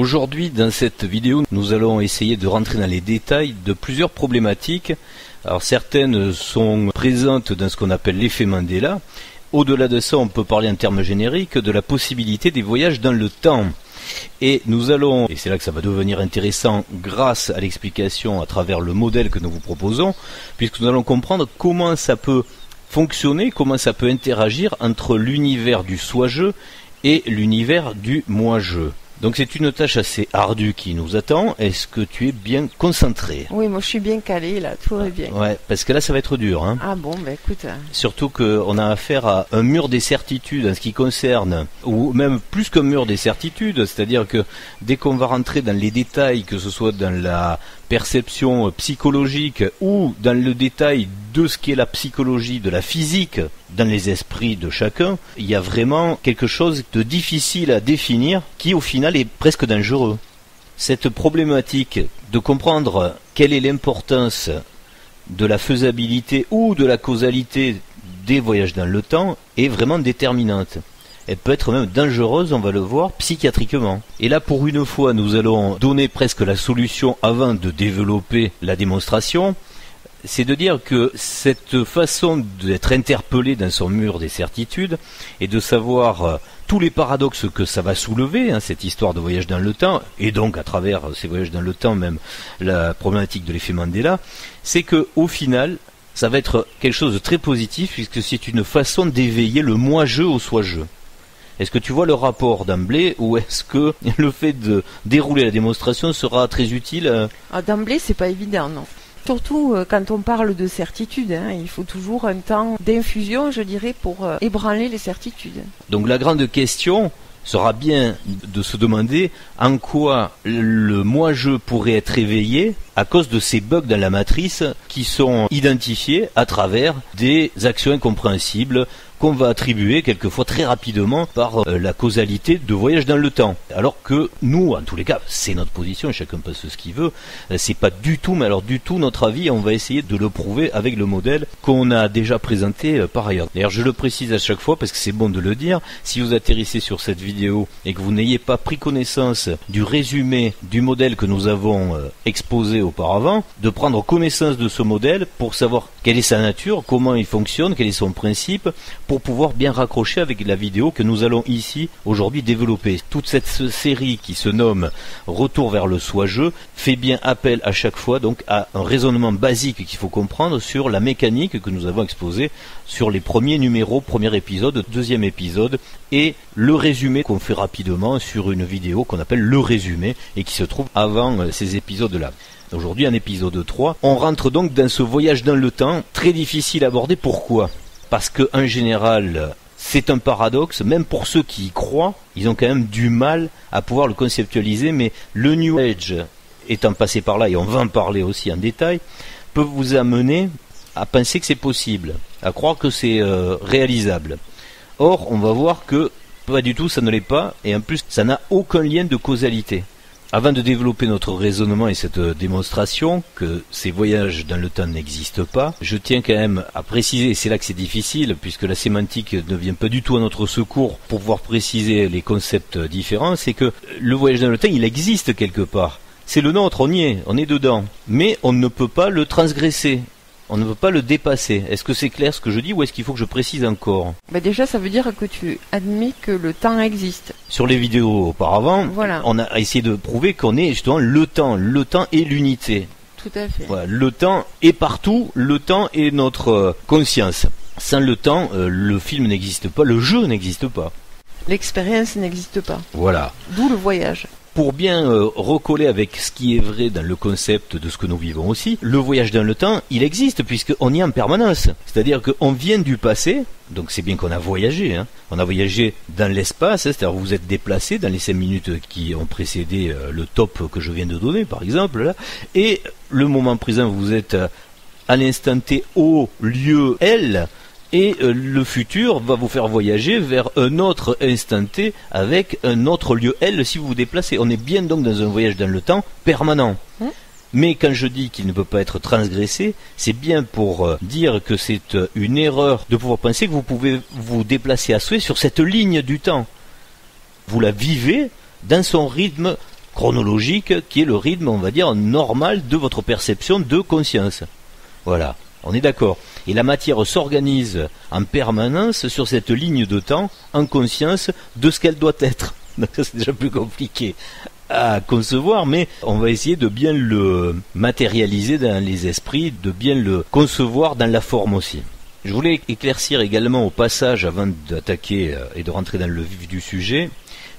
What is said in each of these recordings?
Aujourd'hui, dans cette vidéo, nous allons essayer de rentrer dans les détails de plusieurs problématiques. Alors certaines sont présentes dans ce qu'on appelle l'effet Mandela. Au-delà de ça, on peut parler en termes génériques de la possibilité des voyages dans le temps. Et nous allons, et c'est là que ça va devenir intéressant grâce à l'explication à travers le modèle que nous vous proposons, puisque nous allons comprendre comment ça peut fonctionner, comment ça peut interagir entre l'univers du soi-je et l'univers du moi-je. Donc c'est une tâche assez ardue qui nous attend. Est-ce que tu es bien concentré? Oui, moi je suis bien calé là, tout va bien. Ouais, parce que là ça va être dur. Hein. Ah bon, bah écoute. Surtout qu'on a affaire à un mur des certitudes en ce qui concerne, ou même plus qu'un mur des certitudes, c'est-à-dire que dès qu'on va rentrer dans les détails, que ce soit dans la perception psychologique ou dans le détail de ce qu'est la psychologie, de la physique, dans les esprits de chacun, il y a vraiment quelque chose de difficile à définir qui au final est presque dangereux. Cette problématique de comprendre quelle est l'importance de la faisabilité ou de la causalité des voyages dans le temps est vraiment déterminante. Elle peut être même dangereuse, on va le voir, psychiatriquement. Et là, pour une fois, nous allons donner presque la solution avant de développer la démonstration. C'est de dire que cette façon d'être interpellé dans son mur des certitudes et de savoir tous les paradoxes que ça va soulever, cette histoire de voyage dans le temps, et donc à travers ces voyages dans le temps même la problématique de l'effet Mandela, c'est que au final, ça va être quelque chose de très positif puisque c'est une façon d'éveiller le moi-je au soi-je. Est-ce que tu vois le rapport d'emblée ou est-ce que le fait de dérouler la démonstration sera très utile? D'emblée, c'est pas évident, non. Surtout quand on parle de certitude, il faut toujours un temps d'infusion, je dirais, pour ébranler les certitudes. Donc la grande question sera bien de se demander en quoi le moi-je pourrait être éveillé à cause de ces bugs dans la matrice qui sont identifiés à travers des actions incompréhensibles qu'on va attribuer quelquefois très rapidement par la causalité de voyage dans le temps. Alors que nous, en tous les cas, c'est notre position, chacun pense ce qu'il veut, c'est pas du tout, mais alors du tout notre avis, on va essayer de le prouver avec le modèle qu'on a déjà présenté par ailleurs. D'ailleurs, je le précise à chaque fois parce que c'est bon de le dire, si vous atterrissez sur cette vidéo et que vous n'ayez pas pris connaissance du résumé du modèle que nous avons exposé auparavant, de prendre connaissance de ce modèle pour savoir quelle est sa nature, comment il fonctionne, quel est son principe, pour pouvoir bien raccrocher avec la vidéo que nous allons ici aujourd'hui développer. Toute cette série qui se nomme Retour vers le soi-je fait bien appel à chaque fois donc à un raisonnement basique qu'il faut comprendre sur la mécanique que nous avons exposée sur les premiers numéros, premier épisode, deuxième épisode et le résumé qu'on fait rapidement sur une vidéo qu'on appelle le résumé et qui se trouve avant ces épisodes-là. Aujourd'hui, en épisode 3, on rentre donc dans ce voyage dans le temps très difficile à aborder. Pourquoi ? Parce qu'en général, c'est un paradoxe, même pour ceux qui y croient, ils ont quand même du mal à pouvoir le conceptualiser, mais le New Age, étant passé par là, et on va en parler aussi en détail, peut vous amener à penser que c'est possible, à croire que c'est réalisable. Or, on va voir que pas du tout, ça ne l'est pas, et en plus, ça n'a aucun lien de causalité. Avant de développer notre raisonnement et cette démonstration que ces voyages dans le temps n'existent pas, je tiens quand même à préciser, et c'est là que c'est difficile, puisque la sémantique ne vient pas du tout à notre secours pour pouvoir préciser les concepts différents, c'est que le voyage dans le temps, il existe quelque part. C'est le nôtre, on y est, on est dedans. Mais on ne peut pas le transgresser. On ne peut pas le dépasser. Est-ce que c'est clair ce que je dis ou est-ce qu'il faut que je précise encore? Déjà, ça veut dire que tu admets que le temps existe. Sur les vidéos auparavant, voilà. On a essayé de prouver qu'on est justement le temps est l'unité. Tout à fait. Voilà, le temps est partout, le temps est notre conscience. Sans le temps, le film n'existe pas, le jeu n'existe pas. L'expérience n'existe pas. Voilà. D'où le voyage. Pour bien recoller avec ce qui est vrai dans le concept de ce que nous vivons aussi, le voyage dans le temps, il existe puisqu'on y est en permanence. C'est-à-dire qu'on vient du passé, donc c'est bien qu'on a voyagé. On a voyagé dans l'espace, c'est-à-dire vous êtes déplacé dans les 5 minutes qui ont précédé le top que je viens de donner, par exemple, là, et le moment présent, vous êtes à l'instant T au lieu L, et le futur va vous faire voyager vers un autre instant T avec un autre lieu L si vous vous déplacez. On est bien donc dans un voyage dans le temps permanent. Mais quand je dis qu'il ne peut pas être transgressé, c'est bien pour dire que c'est une erreur de pouvoir penser que vous pouvez vous déplacer à souhait sur cette ligne du temps. Vous la vivez dans son rythme chronologique qui est le rythme, on va dire, normal de votre perception de conscience. Voilà, on est d'accord. Et la matière s'organise en permanence sur cette ligne de temps en conscience de ce qu'elle doit être. Donc ça, c'est déjà plus compliqué à concevoir, mais on va essayer de bien le matérialiser dans les esprits, de bien le concevoir dans la forme aussi. Je voulais éclaircir également au passage, avant d'attaquer et de rentrer dans le vif du sujet,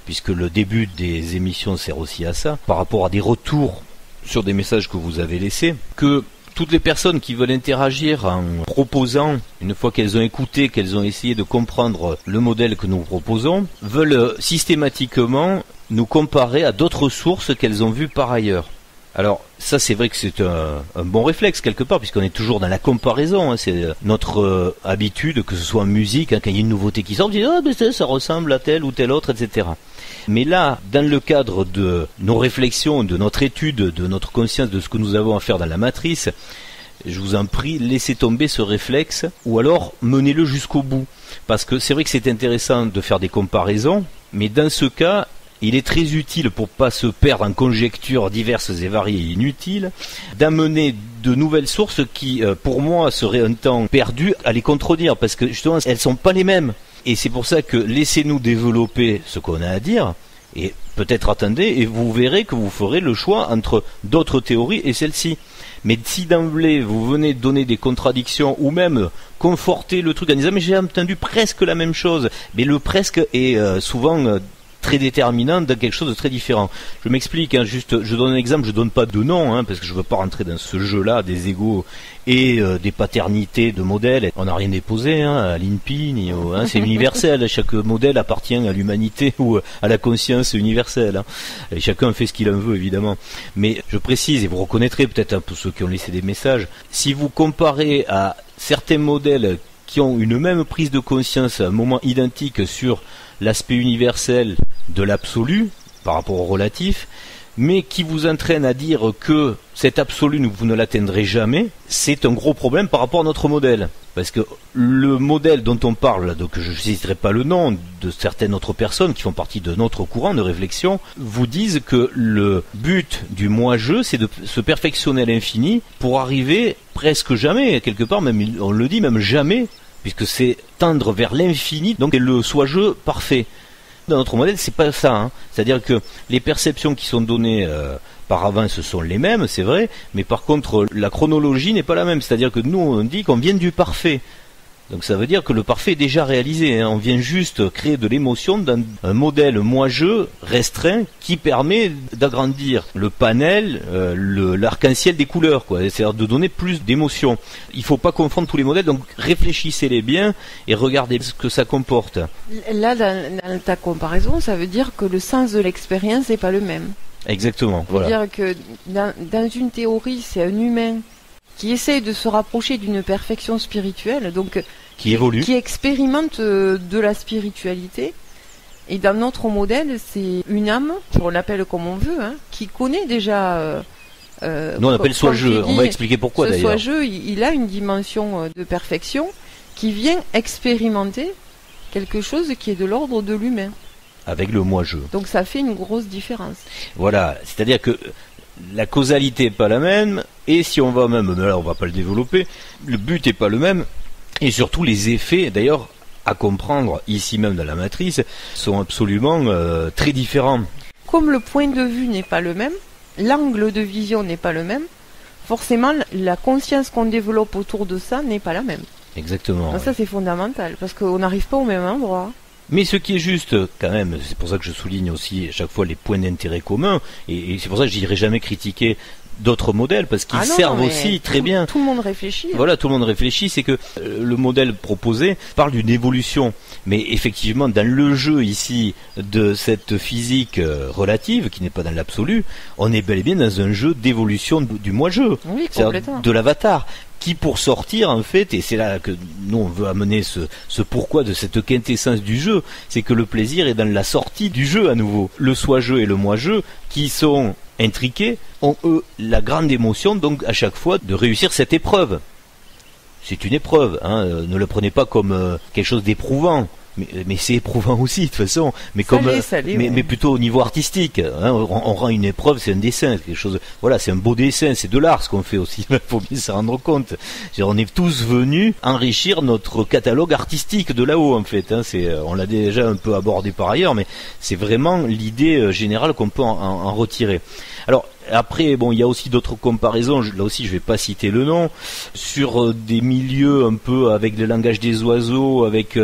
puisque le début des émissions sert aussi à ça, par rapport à des retours sur des messages que vous avez laissés, que toutes les personnes qui veulent interagir en proposant, une fois qu'elles ont écouté, qu'elles ont essayé de comprendre le modèle que nous proposons, veulent systématiquement nous comparer à d'autres sources qu'elles ont vues par ailleurs. Alors ça, c'est vrai que c'est un bon réflexe quelque part, puisqu'on est toujours dans la comparaison, hein, c'est notre habitude, que ce soit en musique, hein, quand il y a une nouveauté qui sort, on dit ah ben ça ressemble à tel ou tel autre, etc. Mais là, dans le cadre de nos réflexions, de notre étude, de notre conscience, de ce que nous avons à faire dans la matrice, je vous en prie, laissez tomber ce réflexe, ou alors menez-le jusqu'au bout. Parce que c'est vrai que c'est intéressant de faire des comparaisons, mais dans ce cas, il est très utile, pour pas se perdre en conjectures diverses et variées et inutiles, d'amener de nouvelles sources qui, pour moi, seraient un temps perdu à les contredire, parce que justement, elles sont pas les mêmes. Et c'est pour ça que laissez-nous développer ce qu'on a à dire, et peut-être attendez, et vous verrez que vous ferez le choix entre d'autres théories et celle-ci. Mais si d'emblée vous venez donner des contradictions, ou même conforter le truc en disant mais j'ai entendu presque la même chose, mais le presque est souvent très déterminant dans quelque chose de très différent. Je m'explique, hein, juste, je donne un exemple, je donne pas de nom, hein, parce que je veux pas rentrer dans ce jeu-là des égos et des paternités de modèles. On n'a rien déposé hein, à l'INPI, ni hein, c'est universel. Chaque modèle appartient à l'humanité ou à la conscience universelle. Hein. Et chacun fait ce qu'il en veut, évidemment. Mais je précise, et vous reconnaîtrez peut-être un peu ceux qui ont laissé des messages, si vous comparez à certains modèles qui ont une même prise de conscience à un moment identique sur l'aspect universel de l'absolu par rapport au relatif, mais qui vous entraîne à dire que cet absolu, vous ne l'atteindrez jamais, c'est un gros problème par rapport à notre modèle. Parce que le modèle dont on parle, donc je ne citerai pas le nom de certaines autres personnes qui font partie de notre courant de réflexion, vous disent que le but du moi-je, c'est de se perfectionner à l'infini pour arriver presque jamais, quelque part, même on le dit, même jamais, puisque c'est tendre vers l'infini, donc c'est le soi-je parfait. Dans notre modèle, c'est pas ça. Hein. C'est-à-dire que les perceptions qui sont données par avance sont les mêmes, c'est vrai, mais par contre, la chronologie n'est pas la même. C'est-à-dire que nous, on dit qu'on vient du parfait. Donc ça veut dire que le parfait est déjà réalisé. Hein. On vient juste créer de l'émotion dans un modèle moi-je restreint qui permet d'agrandir le panel, l'arc-en-ciel des couleurs, quoi. C'est-à-dire de donner plus d'émotion. Il ne faut pas confondre tous les modèles, donc réfléchissez-les bien et regardez ce que ça comporte. Là, dans ta comparaison, ça veut dire que le sens de l'expérience n'est pas le même. Exactement. Voilà. C'est-à-dire que dans une théorie, c'est un humain qui essaye de se rapprocher d'une perfection spirituelle, donc qui évolue, qui expérimente de la spiritualité. Et dans notre modèle, c'est une âme, on l'appelle comme on veut, hein, qui connaît déjà. Nous on appelle soi-je. On va expliquer pourquoi d'ailleurs. Ce soi-je, il a une dimension de perfection qui vient expérimenter quelque chose qui est de l'ordre de l'humain. Avec le moi-je. Donc ça fait une grosse différence. Voilà, c'est-à-dire que la causalité n'est pas la même, et si on va même, là on va pas le développer, le but n'est pas le même, et surtout les effets, d'ailleurs, à comprendre ici même dans la matrice, sont absolument très différents. Comme le point de vue n'est pas le même, l'angle de vision n'est pas le même, forcément la conscience qu'on développe autour de ça n'est pas la même. Exactement. Donc ça c'est fondamental, parce qu'on n'arrive pas au même endroit. Mais ce qui est juste, quand même, c'est pour ça que je souligne aussi à chaque fois les points d'intérêt communs, et c'est pour ça que je n'irai jamais critiquer d'autres modèles, parce qu'ils servent aussi très bien. Tout le monde réfléchit. Voilà, tout le monde réfléchit, c'est que le modèle proposé parle d'une évolution. Mais effectivement, dans le jeu ici de cette physique relative, qui n'est pas dans l'absolu, on est bel et bien dans un jeu d'évolution du moi-je, oui, complètement. De l'avatar. Qui pour sortir en fait, et c'est là que nous on veut amener ce pourquoi de cette quintessence du jeu, c'est que le plaisir est dans la sortie du jeu à nouveau. Le soi-je et le moi-je, qui sont intriqués, ont eux la grande émotion donc à chaque fois de réussir cette épreuve. C'est une épreuve, hein, ne le prenez pas comme quelque chose d'éprouvant. Mais c'est éprouvant aussi de toute façon. Mais mais plutôt au niveau artistique. Hein, on rend une épreuve, c'est un dessin, quelque chose. Voilà, c'est un beau dessin, c'est de l'art ce qu'on fait aussi. Il faut bien s'en rendre compte. On est tous venus enrichir notre catalogue artistique de là-haut en fait. Hein, on l'a déjà un peu abordé par ailleurs, mais c'est vraiment l'idée générale qu'on peut en retirer. Alors après, bon, il y a aussi d'autres comparaisons. Là aussi, je vais pas citer le nom sur des milieux un peu avec le langage des oiseaux, avec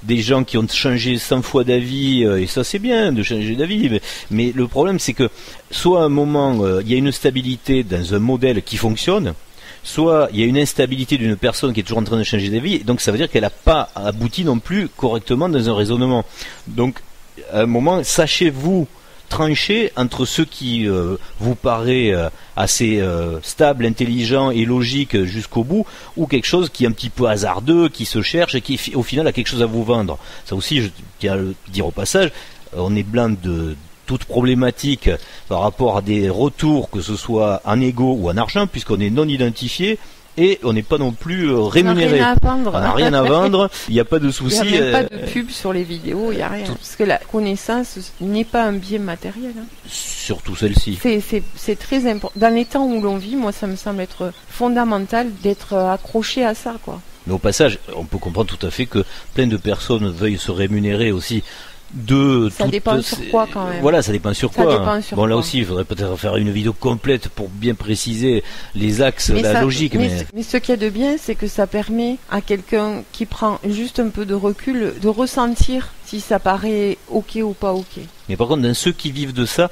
des gens qui ont changé 100 fois d'avis. Et ça, c'est bien de changer d'avis. Mais le problème, c'est que soit à un moment, il y a une stabilité dans un modèle qui fonctionne, soit il y a une instabilité d'une personne qui est toujours en train de changer d'avis. Donc ça veut dire qu'elle n'a pas abouti non plus correctement dans un raisonnement. Donc à un moment, sachez-vous trancher entre ce qui vous paraît assez stable, intelligent et logique jusqu'au bout, ou quelque chose qui est un petit peu hasardeux, qui se cherche et qui au final a quelque chose à vous vendre. Ça aussi, je tiens à le dire au passage, on est plein de toute problématique par rapport à des retours, que ce soit en égo ou en argent, puisqu'on est non identifié. Et on n'est pas non plus rémunéré. On n'a rien à vendre. Il n'y a pas de souci. Il n'y a même pas de pub sur les vidéos, il n'y a rien. Parce que la connaissance n'est pas un bien matériel. Hein. Surtout celle-ci. C'est très important. Dans les temps où l'on vit, moi, ça me semble être fondamental d'être accroché à ça, quoi. Mais au passage, on peut comprendre tout à fait que plein de personnes veuillent se rémunérer aussi. Ça dépend sur quoi quand même. Voilà, ça dépend sur quoi. Bon, là aussi, il faudrait peut-être faire une vidéo complète pour bien préciser les axes, la logique. Mais ce qu'il y a de bien, c'est que ça permet à quelqu'un qui prend juste un peu de recul de ressentir si ça paraît ok ou pas ok. Mais par contre, dans ceux qui vivent de ça,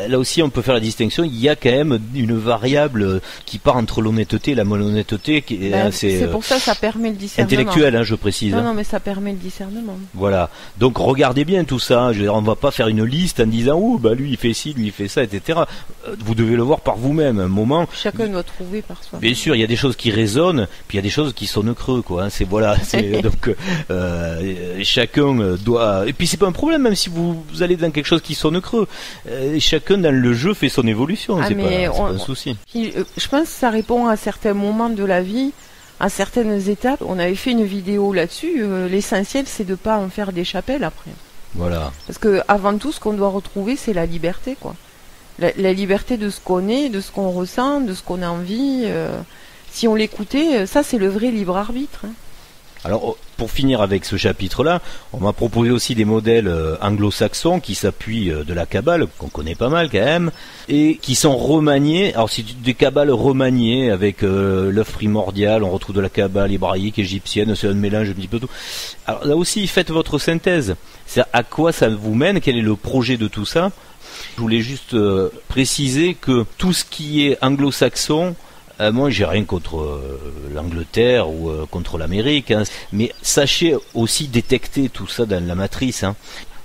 là aussi on peut faire la distinction, il y a quand même une variable qui part entre l'honnêteté et la malhonnêteté. C'est pour ça permet le discernement. Intellectuel, hein, je précise. Non, mais ça permet le discernement. Voilà. Donc regardez bien tout ça. Je veux dire, on va pas faire une liste en disant lui il fait ci, lui il fait ça, etc. Vous devez le voir par vous-même. Un moment. Chacun doit trouver par soi. Bien sûr, il y a des choses qui résonnent, puis il y a des choses qui sonnent creux, quoi. Hein. Donc chacun doit. Et puis c'est pas un problème, même si vous allez dans quelque chose qui sonne creux. Chacun dans le jeu fait son évolution, c'est pas un souci. Je pense que ça répond à certains moments de la vie, à certaines étapes. On avait fait une vidéo là-dessus. L'essentiel, c'est de pas en faire des chapelles après. Voilà. Parce que avant tout, ce qu'on doit retrouver, c'est la liberté, quoi. La liberté de ce qu'on est, de ce qu'on ressent, de ce qu'on a envie. Si on l'écoutait, ça, c'est le vrai libre arbitre. Hein. Alors, pour finir avec ce chapitre-là, on m'a proposé aussi des modèles anglo-saxons qui s'appuient de la Kabbale, qu'on connaît pas mal quand même, et qui sont remaniés. Alors, c'est des Kabbales remaniées avec l'œuf primordial, on retrouve de la Kabbale hébraïque, égyptienne, c'est un mélange un petit peu tout. Alors là aussi, faites votre synthèse. C'est à quoi ça vous mène, quel est le projet de tout ça. Je voulais juste préciser que tout ce qui est anglo-saxon, moi, j'ai rien contre l'Angleterre ou contre l'Amérique, hein, mais sachez aussi détecter tout ça dans la matrice. Hein.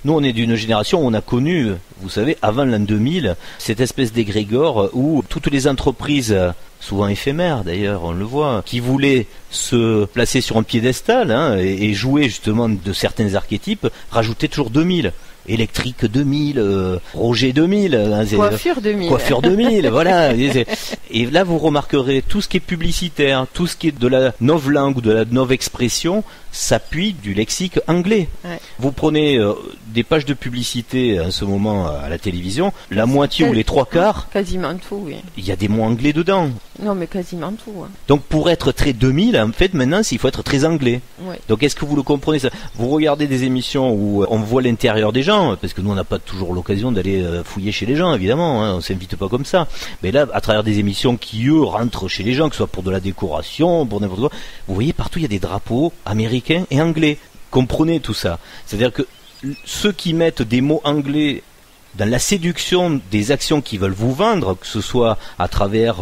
Nous, on est d'une génération où on a connu, vous savez, avant l'an 2000, cette espèce d'égrégore où toutes les entreprises, souvent éphémères d'ailleurs, on le voit, qui voulaient se placer sur un piédestal et jouer justement de certains archétypes, rajoutaient toujours 2000. Électrique 2000, Roger 2000, Coiffure 2000, Coiffure 2000, voilà. Et là, vous remarquerez tout ce qui est publicitaire, tout ce qui est de la novlangue ou de la nov-expression s'appuie du lexique anglais. Ouais. Vous prenez des pages de publicité en ce moment à la télévision, la moitié ou les trois quarts, quasiment tout, oui. Il y a des mots anglais dedans. Non, mais quasiment tout. Hein. Donc pour être très 2000, en fait, maintenant, il faut être très anglais. Ouais. Donc est-ce que vous le comprenez ça? Vous regardez des émissions où on voit l'intérieur des gens, parce que nous, on n'a pas toujours l'occasion d'aller fouiller chez les gens, évidemment. Hein, on s'invite pas comme ça. Mais là, à travers des émissions qui, eux, rentrent chez les gens, que ce soit pour de la décoration, pour n'importe quoi, vous voyez partout, il y a des drapeaux américains et anglais. Comprenez tout ça. C'est-à-dire que ceux qui mettent des mots anglais dans la séduction des actions qu'ils veulent vous vendre, que ce soit à travers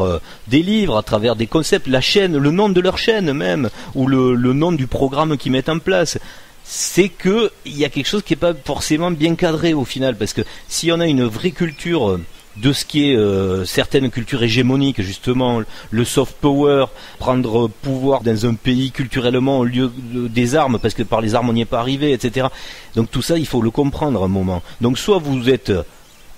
des livres, à travers des concepts, la chaîne, le nom de leur chaîne même, ou le nom du programme qu'ils mettent en place, c'est que il y a quelque chose qui n'est pas forcément bien cadré au final, parce que si on a une vraie culture de ce qui est certaines cultures hégémoniques, justement, le soft power, prendre pouvoir dans un pays culturellement au lieu des armes, parce que par les armes on n'y est pas arrivé, etc. Donc tout ça, il faut le comprendre à un moment. Donc soit vous êtes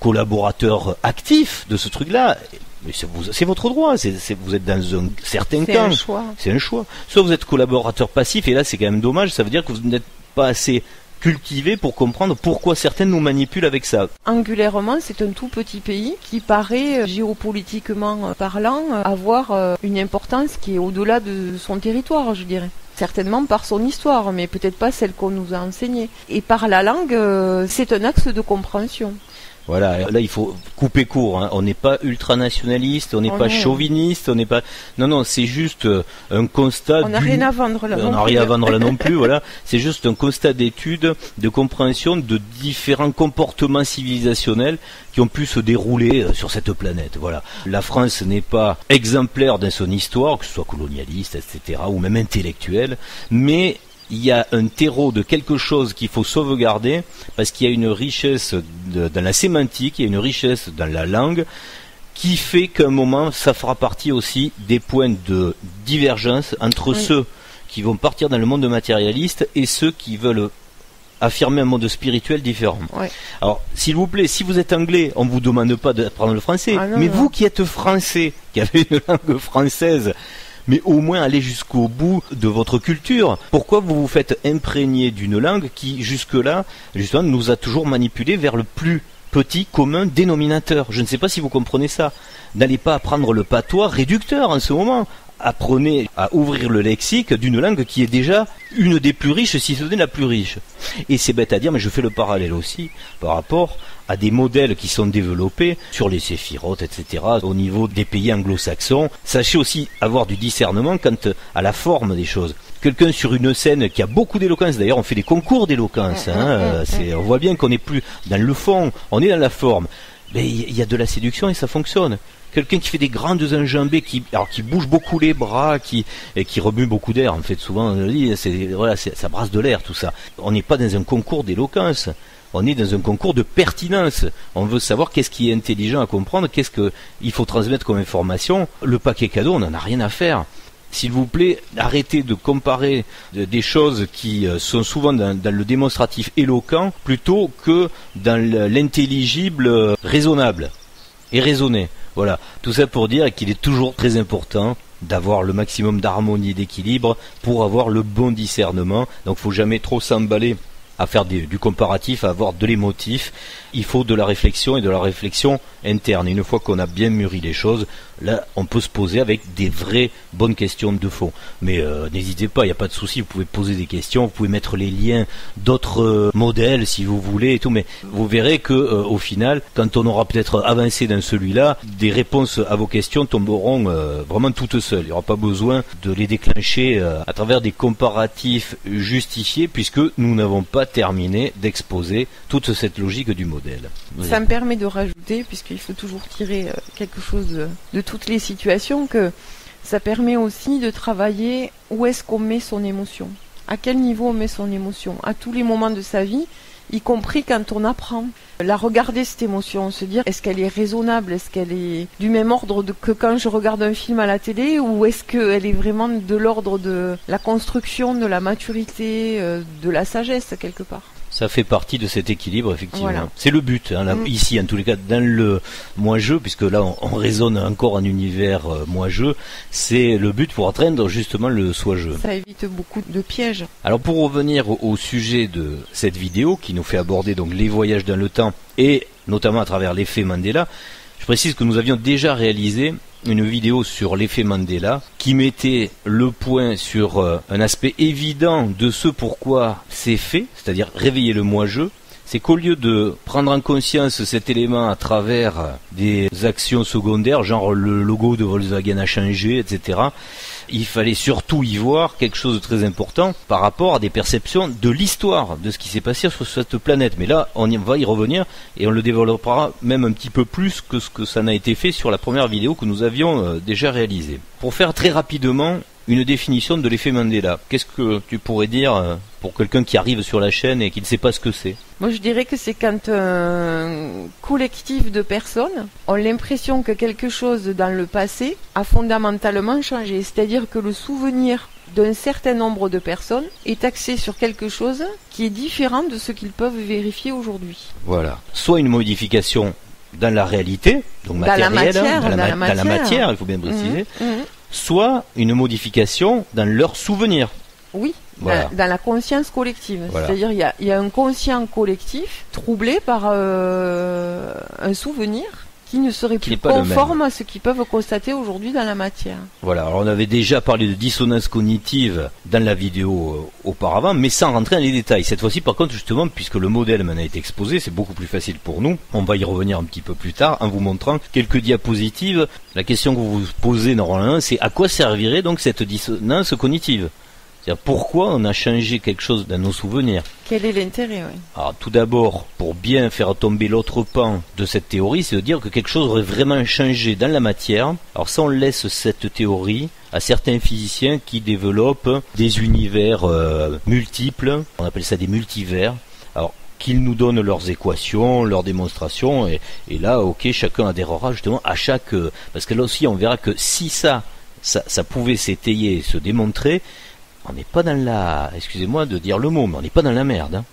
collaborateur actif de ce truc-là, mais c'est votre droit, vous êtes dans un certain camp. C'est un choix. C'est un choix. Soit vous êtes collaborateur passif, et là c'est quand même dommage, ça veut dire que vous n'êtes pas assez cultivés pour comprendre pourquoi certains nous manipulent avec ça. Angulairement, c'est un tout petit pays qui paraît, géopolitiquement parlant, avoir une importance qui est au-delà de son territoire, je dirais. Certainement par son histoire, mais peut-être pas celle qu'on nous a enseignée. Et par la langue, c'est un axe de compréhension. Voilà, là il faut couper court, hein. On n'est pas ultranationaliste, on n'est pas chauviniste, on n'est pas... Non, c'est juste un constat... On n'a rien à vendre là. On n'a rien à vendre là non plus, voilà. C'est juste un constat d'étude, de compréhension de différents comportements civilisationnels qui ont pu se dérouler sur cette planète, voilà. La France n'est pas exemplaire dans son histoire, que ce soit colonialiste, etc., ou même intellectuelle, mais... il y a un terreau de quelque chose qu'il faut sauvegarder parce qu'il y a une richesse dans la sémantique, il y a une richesse dans la langue qui fait qu'à un moment, ça fera partie aussi des points de divergence entre ceux qui vont partir dans le monde matérialiste et ceux qui veulent affirmer un monde spirituel différent. Ouais. Alors, s'il vous plaît, si vous êtes anglais, on ne vous demande pas d'apprendre le français, mais vous qui êtes français, qui avez une langue française, mais au moins aller jusqu'au bout de votre culture. Pourquoi vous vous faites imprégner d'une langue qui, jusque-là, justement, nous a toujours manipulés vers le plus petit commun dénominateur? Je ne sais pas si vous comprenez ça. N'allez pas apprendre le patois réducteur en ce moment. Apprenez à ouvrir le lexique d'une langue qui est déjà une des plus riches, si ce n'est la plus riche. Et c'est bête à dire, mais je fais le parallèle aussi par rapport à des modèles qui sont développés sur les séphirotes, etc., au niveau des pays anglo-saxons. Sachez aussi avoir du discernement quant à la forme des choses. Quelqu'un sur une scène qui a beaucoup d'éloquence, d'ailleurs on fait des concours d'éloquence, hein, on voit bien qu'on n'est plus dans le fond, on est dans la forme. Mais il y a de la séduction et ça fonctionne. Quelqu'un qui fait des grandes enjambées, qui bouge beaucoup les bras, et qui remue beaucoup d'air, en fait, souvent, ça brasse de l'air, tout ça. On n'est pas dans un concours d'éloquence. On est dans un concours de pertinence. On veut savoir qu'est-ce qui est intelligent à comprendre, qu'est-ce qu'il faut transmettre comme information. Le paquet cadeau, on n'en a rien à faire. S'il vous plaît, arrêtez de comparer des choses qui sont souvent dans le démonstratif éloquent plutôt que dans l'intelligible raisonnable et raisonné. Voilà, tout ça pour dire qu'il est toujours très important d'avoir le maximum d'harmonie et d'équilibre pour avoir le bon discernement. Donc il ne faut jamais trop s'emballer à faire du comparatif, à avoir de l'émotif. Il faut de la réflexion et de la réflexion interne. Et une fois qu'on a bien mûri les choses, là, on peut se poser avec des vraies bonnes questions de fond. Mais n'hésitez pas, il n'y a pas de souci, vous pouvez poser des questions, vous pouvez mettre les liens d'autres modèles si vous voulez et tout. Mais vous verrez que au final, quand on aura peut-être avancé dans celui-là, des réponses à vos questions tomberont vraiment toutes seules. Il n'y aura pas besoin de les déclencher à travers des comparatifs justifiés, puisque nous n'avons pas terminé d'exposer toute cette logique du modèle. Ça me permet de rajouter, puisqu'il faut toujours tirer quelque chose de toutes les situations, que ça permet aussi de travailler où est-ce qu'on met son émotion, à quel niveau on met son émotion, à tous les moments de sa vie, y compris quand on apprend. La regarder cette émotion, se dire est-ce qu'elle est raisonnable, est-ce qu'elle est du même ordre que quand je regarde un film à la télé, ou est-ce qu'elle est vraiment de l'ordre de la construction, de la maturité, de la sagesse quelque part. Ça fait partie de cet équilibre, effectivement. Voilà. C'est le but, hein, là, ici, en tous les cas, dans le moi-je, puisque là, on raisonne encore en univers moi-je, c'est le but pour atteindre justement le soi-je. Ça évite beaucoup de pièges. Alors, pour revenir au sujet de cette vidéo, qui nous fait aborder donc les voyages dans le temps, et notamment à travers l'effet Mandela, je précise que nous avions déjà réalisé une vidéo sur l'effet Mandela qui mettait le point sur un aspect évident de ce pourquoi c'est fait, c'est-à-dire réveiller le moi-je. C'est qu'au lieu de prendre en conscience cet élément à travers des actions secondaires, genre le logo de Volkswagen a changé, etc., il fallait surtout y voir quelque chose de très important par rapport à des perceptions de l'histoire, de ce qui s'est passé sur cette planète. Mais là, on va y revenir et on le développera même un petit peu plus que ce que ça n'a été fait sur la première vidéo que nous avions déjà réalisée. Pour faire très rapidement une définition de l'effet Mandela, qu'est-ce que tu pourrais dire pour quelqu'un qui arrive sur la chaîne et qui ne sait pas ce que c'est? Moi, je dirais que c'est quand un collectif de personnes ont l'impression que quelque chose dans le passé a fondamentalement changé. C'est-à-dire que le souvenir d'un certain nombre de personnes est axé sur quelque chose qui est différent de ce qu'ils peuvent vérifier aujourd'hui. Voilà. Soit une modification dans la réalité, donc matérielle, dans la matière, il faut bien préciser, soit une modification dans leurs souvenirs. Oui, Voilà. dans la conscience collective. Voilà. C'est-à-dire il y a un conscient collectif troublé par un souvenir qui ne serait Qui plus n'est pas le conforme à ce qu'ils peuvent constater aujourd'hui dans la matière. Voilà, alors on avait déjà parlé de dissonance cognitive dans la vidéo auparavant, mais sans rentrer dans les détails. Cette fois-ci, par contre, justement, puisque le modèle m'en a été exposé, c'est beaucoup plus facile pour nous. On va y revenir un petit peu plus tard en vous montrant quelques diapositives. La question que vous vous posez normalement, c'est à quoi servirait donc cette dissonance cognitive ? C'est-à-dire pourquoi on a changé quelque chose dans nos souvenirs ? Quel est l'intérêt, oui. Alors tout d'abord, pour bien faire tomber l'autre pan de cette théorie, c'est de dire que quelque chose aurait vraiment changé dans la matière. Alors ça, on laisse cette théorie à certains physiciens qui développent des univers multiples, on appelle ça des multivers. Alors qu'ils nous donnent leurs équations, leurs démonstrations, et là, ok, chacun adhérera justement à chaque... parce que là aussi, on verra que si ça pouvait s'étayer et se démontrer, on n'est pas dans la... Excusez-moi de dire le mot, mais on n'est pas dans la merde. Hein.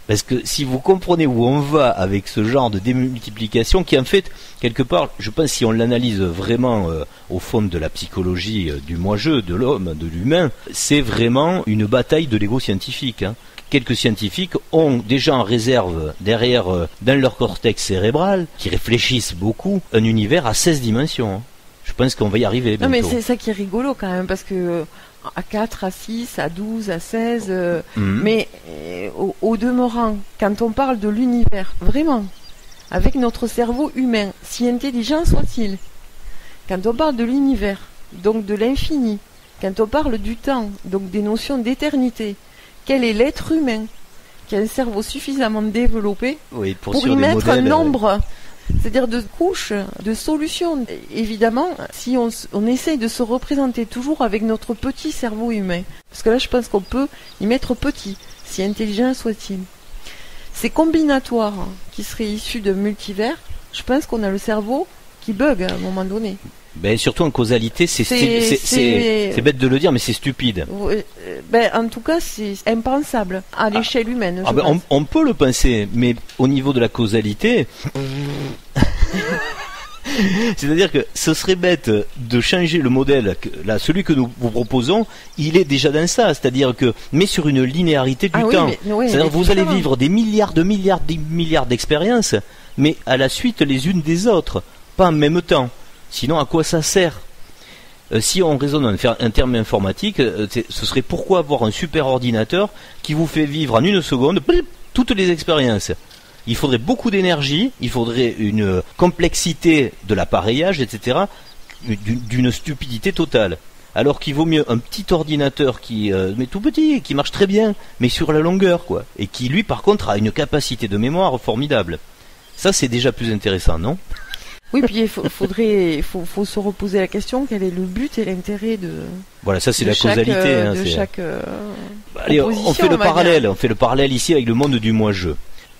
Parce que si vous comprenez où on va avec ce genre de démultiplication, qui en fait, quelque part, je pense si on l'analyse vraiment au fond de la psychologie du moi-je, de l'homme, de l'humain, c'est vraiment une bataille de l'ego scientifique. Hein. Quelques scientifiques ont déjà en réserve derrière, dans leur cortex cérébral, qui réfléchissent beaucoup, un univers à 16 dimensions. Hein. Je pense qu'on va y arriver bientôt. Non mais c'est ça qui est rigolo quand même, parce que à 4, à 6, à 12, à 16, mais au demeurant, quand on parle de l'univers, vraiment, avec notre cerveau humain, si intelligent soit-il, quand on parle de l'univers, donc de l'infini, quand on parle du temps, donc des notions d'éternité, quel est l'être humain qui a un cerveau suffisamment développé pour y mettre un nombre, c'est-à-dire de couches, de solutions. Évidemment, si on essaye de se représenter toujours avec notre petit cerveau humain, parce que là je pense qu'on peut y mettre petit, si intelligent soit-il. Ces combinatoires qui seraient issus de multivers, je pense qu'on a le cerveau qui bug à un moment donné. Ben, surtout en causalité, c'est bête de le dire, mais c'est stupide. Ben, en tout cas, c'est impensable à l'échelle humaine. On peut le penser, mais au niveau de la causalité, c'est-à-dire que ce serait bête de changer le modèle. Là, celui que nous vous proposons, il est déjà dans ça, c'est-à-dire que, mais sur une linéarité du temps. C'est-à-dire que vous allez vivre des milliards d'expériences, mais à la suite les unes des autres, pas en même temps. Sinon, à quoi ça sert ? Si on raisonne en termes informatiques, ce serait pourquoi avoir un super ordinateur qui vous fait vivre en une seconde toutes les expériences. Il faudrait beaucoup d'énergie, il faudrait une complexité de l'appareillage, etc., d'une stupidité totale. Alors qu'il vaut mieux un petit ordinateur mais tout petit, qui marche très bien, mais sur la longueur, quoi, et qui lui, par contre, a une capacité de mémoire formidable. Ça, c'est déjà plus intéressant, non ? Oui, puis il faut se reposer la question, quel est le but et l'intérêt de... Voilà, ça c'est la causalité. De chaque allez, on fait le parallèle ici avec le monde du moi-je.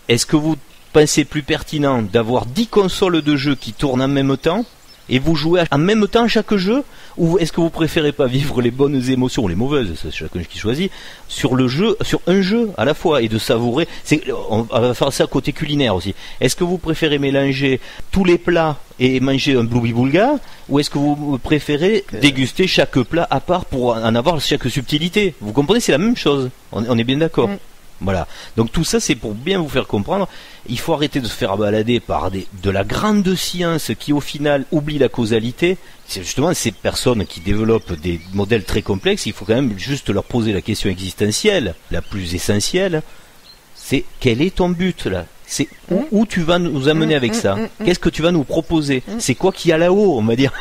Est-ce que vous pensez plus pertinent d'avoir 10 consoles de jeux qui tournent en même temps et vous jouez en même temps chaque jeu, ou est-ce que vous préférez pas vivre les bonnes émotions ou les mauvaises, c'est chacun qui choisit, sur un jeu à la fois, et de savourer. On va faire ça côté culinaire aussi. Est-ce que vous préférez mélanger tous les plats et manger un bloubi-boulga, ou est-ce que vous préférez déguster chaque plat à part pour en avoir chaque subtilité ? Vous comprenez, c'est la même chose. On est bien d'accord. Voilà. Donc tout ça, c'est pour bien vous faire comprendre. Il faut arrêter de se faire balader par de la grande science qui, au final, oublie la causalité. C'est justement ces personnes qui développent des modèles très complexes. Il faut quand même juste leur poser la question existentielle, la plus essentielle. C'est quel est ton but là ? C'est où tu vas nous amener avec ça ? Qu'est-ce que tu vas nous proposer ? C'est quoi qu'il y a là-haut, on va dire ?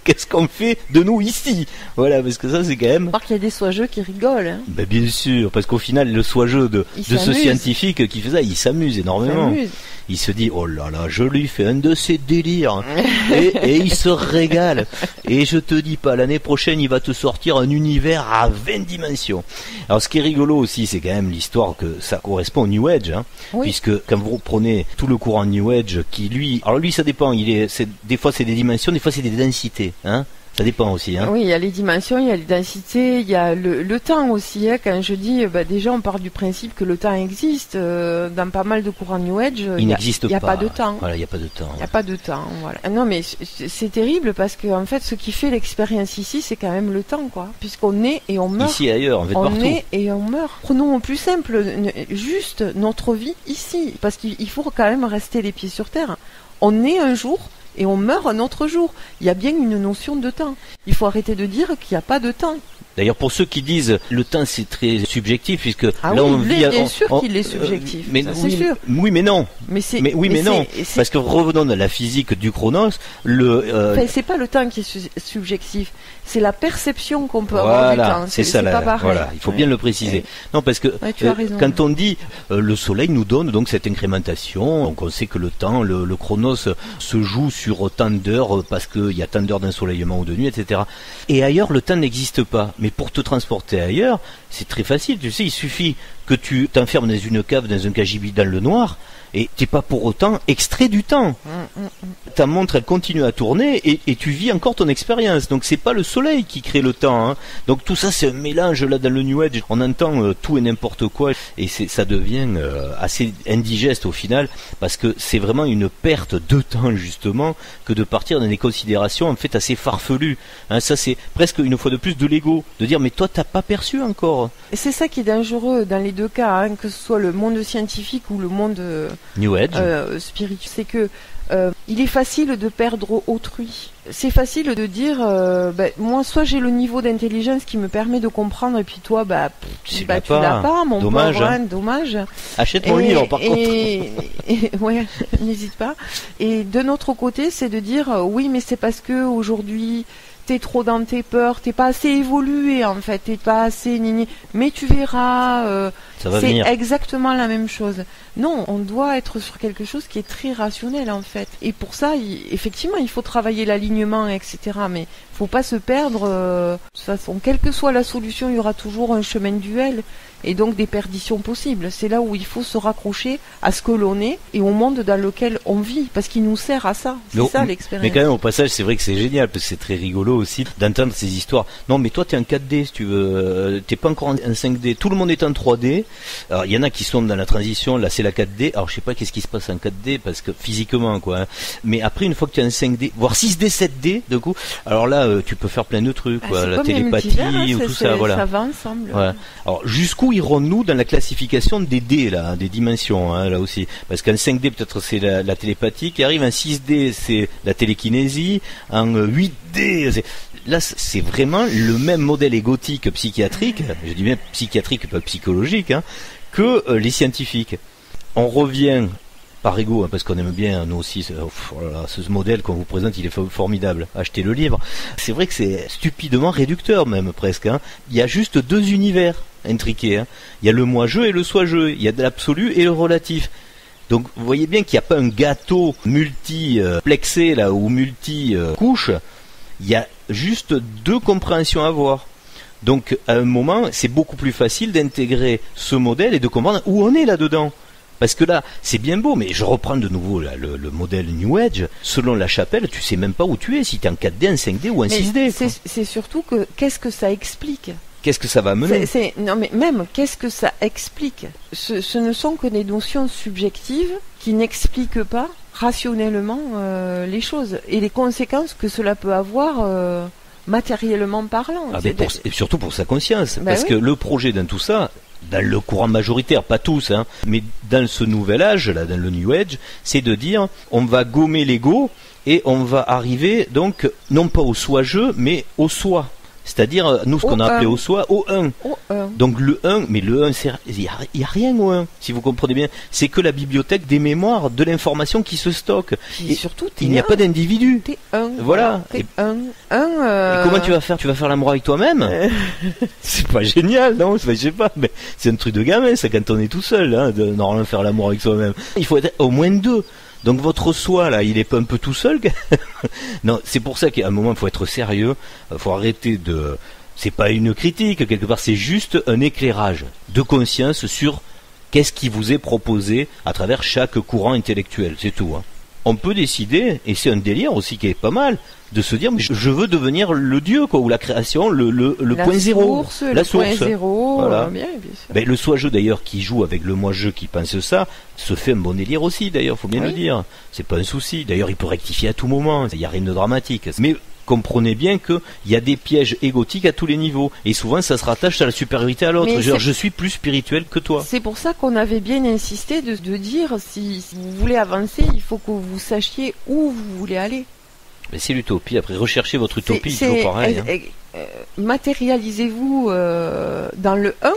Qu'est-ce qu'on fait de nous ici ? Voilà, parce que ça c'est quand même... Voir qu'il y a des soigeux qui rigolent. Hein. Ben bien sûr, parce qu'au final le soigeux de ce scientifique qui fait ça, il s'amuse énormément. Il se dit, oh là là, je lui fais un de ces délires. et il se régale. Et je te dis pas, l'année prochaine, il va te sortir un univers à 20 dimensions. Alors ce qui est rigolo aussi, c'est quand même l'histoire que ça correspond au New Age. Hein, puisque quand vous prenez tout le courant New Age, qui lui... Alors lui, ça dépend. Des fois c'est des dimensions, des fois c'est des densités. Hein. Ça dépend aussi, hein. Oui, il y a les dimensions, il y a les densités, il y a le temps aussi. Hein. Quand je dis, déjà, on part du principe que le temps existe. Dans pas mal de courants New Age, il n'existe pas. Il n'y a pas de temps. Voilà, il n'y a pas de temps. Il n'y a pas de temps, voilà. Non, mais c'est terrible parce que, en fait, ce qui fait l'expérience ici, c'est quand même le temps, quoi. Puisqu'on naît et on meurt. Ici et ailleurs, en fait, partout. On naît et on meurt. Prenons au plus simple, juste notre vie ici. Parce qu'il faut quand même rester les pieds sur terre. On naît un jour et on meurt un autre jour. Il y a bien une notion de temps. Il faut arrêter de dire qu'il n'y a pas de temps. D'ailleurs, pour ceux qui disent le temps c'est très subjectif, puisque là oui, on vit, bien sûr qu'il est subjectif. Mais ça, oui, c'est sûr. Oui, mais non. Mais non. Parce que revenons dans la physique du chronos, c'est pas le temps qui est subjectif, c'est la perception qu'on peut avoir du temps. C'est ça. Pas pareil. Voilà, il faut bien le préciser. Non, parce que quand on dit le Soleil nous donne donc cette incrémentation, donc on sait que le temps, le chronos se joue sur tant d'heures parce qu'il y a tant d'heures d'ensoleillement ou de nuit, etc. Et ailleurs, le temps n'existe pas. Mais pour te transporter ailleurs, c'est très facile. Tu sais, il suffit que tu t'enfermes dans une cave, dans un cagibi dans le noir, et t'es pas pour autant extrait du temps. Ta montre, elle continue à tourner, et tu vis encore ton expérience. Donc c'est pas le soleil qui crée le temps. Hein. Donc tout ça, c'est un mélange là dans le New Age. On entend tout et n'importe quoi, et ça devient assez indigeste au final, parce que c'est vraiment une perte de temps justement que de partir dans des considérations en fait assez farfelues. Hein, ça c'est presque une fois de plus de l'ego, de dire mais toi t'as pas perçu encore. Et c'est ça qui est dangereux dans les deux cas, hein, que ce soit le monde scientifique ou le monde New Age, spirituel, c'est que il est facile de perdre autrui. C'est facile de dire, moi, soit j'ai le niveau d'intelligence qui me permet de comprendre, et puis toi, tu l'as pas, mon dommage, pauvre, hein, dommage. Achète mon livre, par contre. Ouais, n'hésite pas. Et de notre côté, c'est de dire, oui, mais c'est parce que aujourd'hui, t'es trop dans tes peurs, t'es pas assez évolué en fait, t'es pas assez nini. Mais tu verras, c'est exactement la même chose. Non, on doit être sur quelque chose qui est très rationnel en fait. Et pour ça, effectivement, il faut travailler l'alignement, etc. Mais faut pas se perdre. De toute façon, quelle que soit la solution, il y aura toujours un chemin de duel et donc des perditions possibles. C'est là où il faut se raccrocher à ce que l'on est et au monde dans lequel on vit, parce qu'il nous sert à ça. C'est ça l'expérience. Mais quand même, au passage, c'est vrai que c'est génial, parce que c'est très rigolo aussi d'entendre ces histoires. Non, mais toi, t'es en 4D, si tu veux. T'es pas encore en 5D. Tout le monde est en 3D. Alors, il y en a qui sont dans la transition. Là, c'est la 4D. Alors, je sais pas qu'est-ce qui se passe en 4D, parce que physiquement, quoi. Hein. Mais après, une fois que tu es en 5D, voire 6D, 7D, du coup, alors là, tu peux faire plein de trucs, quoi. La télépathie, ou tout ça, voilà. Ça va ensemble. Ouais. Alors, jusqu'où irons-nous dans la classification des D, là, des dimensions, hein, là aussi? Parce qu'en 5D, peut-être, c'est la télépathie qui arrive. En 6D, c'est la télékinésie. En 8D, là, c'est vraiment le même modèle égotique psychiatrique, je dis bien psychiatrique, pas psychologique, hein, que les scientifiques. On revient par ego, hein, parce qu'on aime bien, nous aussi, ce modèle qu'on vous présente, il est formidable. Achetez le livre. C'est vrai que c'est stupidement réducteur, même, presque. Hein. Il y a juste deux univers intriqués. Hein. Il y a le moi-je et le soi-je. Il y a de l'absolu et le relatif. Donc, vous voyez bien qu'il n'y a pas un gâteau multiplexé, là, ou multi-couche. Il y a juste deux compréhensions à avoir. Donc, à un moment, c'est beaucoup plus facile d'intégrer ce modèle et de comprendre où on est là-dedans. Parce que là, c'est bien beau, mais je reprends de nouveau là, le modèle New Age. Selon la chapelle, tu sais même pas où tu es, si tu es en 4D, en 5D ou en 6D. C'est surtout que, qu'est-ce que ça explique ? Qu'est-ce que ça va mener ? Non, mais même, qu'est-ce que ça explique ? Ce ne sont que des notions subjectives qui n'expliquent pas rationnellement les choses et les conséquences que cela peut avoir matériellement parlant. Et surtout pour sa conscience. Parce que le projet dans tout ça, dans le courant majoritaire, pas tous, hein, mais dans ce nouvel âge, là, dans le New Age, c'est de dire on va gommer l'ego et on va arriver donc non pas au soi-je, mais au soi. C'est-à-dire, nous, ce qu'on a appelé au soi, au 1. Donc le 1, mais le 1, il n'y a rien au 1, si vous comprenez bien. C'est que la bibliothèque des mémoires, de l'information qui se stocke. Et surtout, il n'y a pas d'individu. T'es 1. Voilà. T'es 1. Et comment tu vas faire ? Tu vas faire l'amour avec toi-même ? C'est pas génial, non ? Je sais pas, mais c'est un truc de gamin, ça, quand on est tout seul, hein, de normalement faire l'amour avec soi-même. Il faut être au moins 2. Donc votre soi, là, il est pas un peu tout seul ? Non, c'est pour ça qu'à un moment, il faut être sérieux. Il faut arrêter de... C'est pas une critique, quelque part, c'est juste un éclairage de conscience sur qu'est-ce qui vous est proposé à travers chaque courant intellectuel, c'est tout. Hein. on peut décider, et c'est un délire aussi qui est pas mal, de se dire mais je veux devenir le dieu quoi, ou la création, le point zéro, la source, point zéro, voilà. Bien sûr. Ben, le soi-jeu d'ailleurs qui joue avec le moi-je qui pense ça, se fait un bon délire aussi d'ailleurs, faut bien le dire. C'est pas un souci. D'ailleurs il peut rectifier à tout moment, il y a rien de dramatique. Mais comprenez bien qu'il y a des pièges égotiques à tous les niveaux. Et souvent, ça se rattache à la supériorité à l'autre. Genre, je suis plus spirituel que toi. C'est pour ça qu'on avait bien insisté de dire, si vous voulez avancer, il faut que vous sachiez où vous voulez aller. Mais c'est l'utopie. Après, recherchez votre utopie, c'est toujours pareil. Matérialisez-vous dans le un,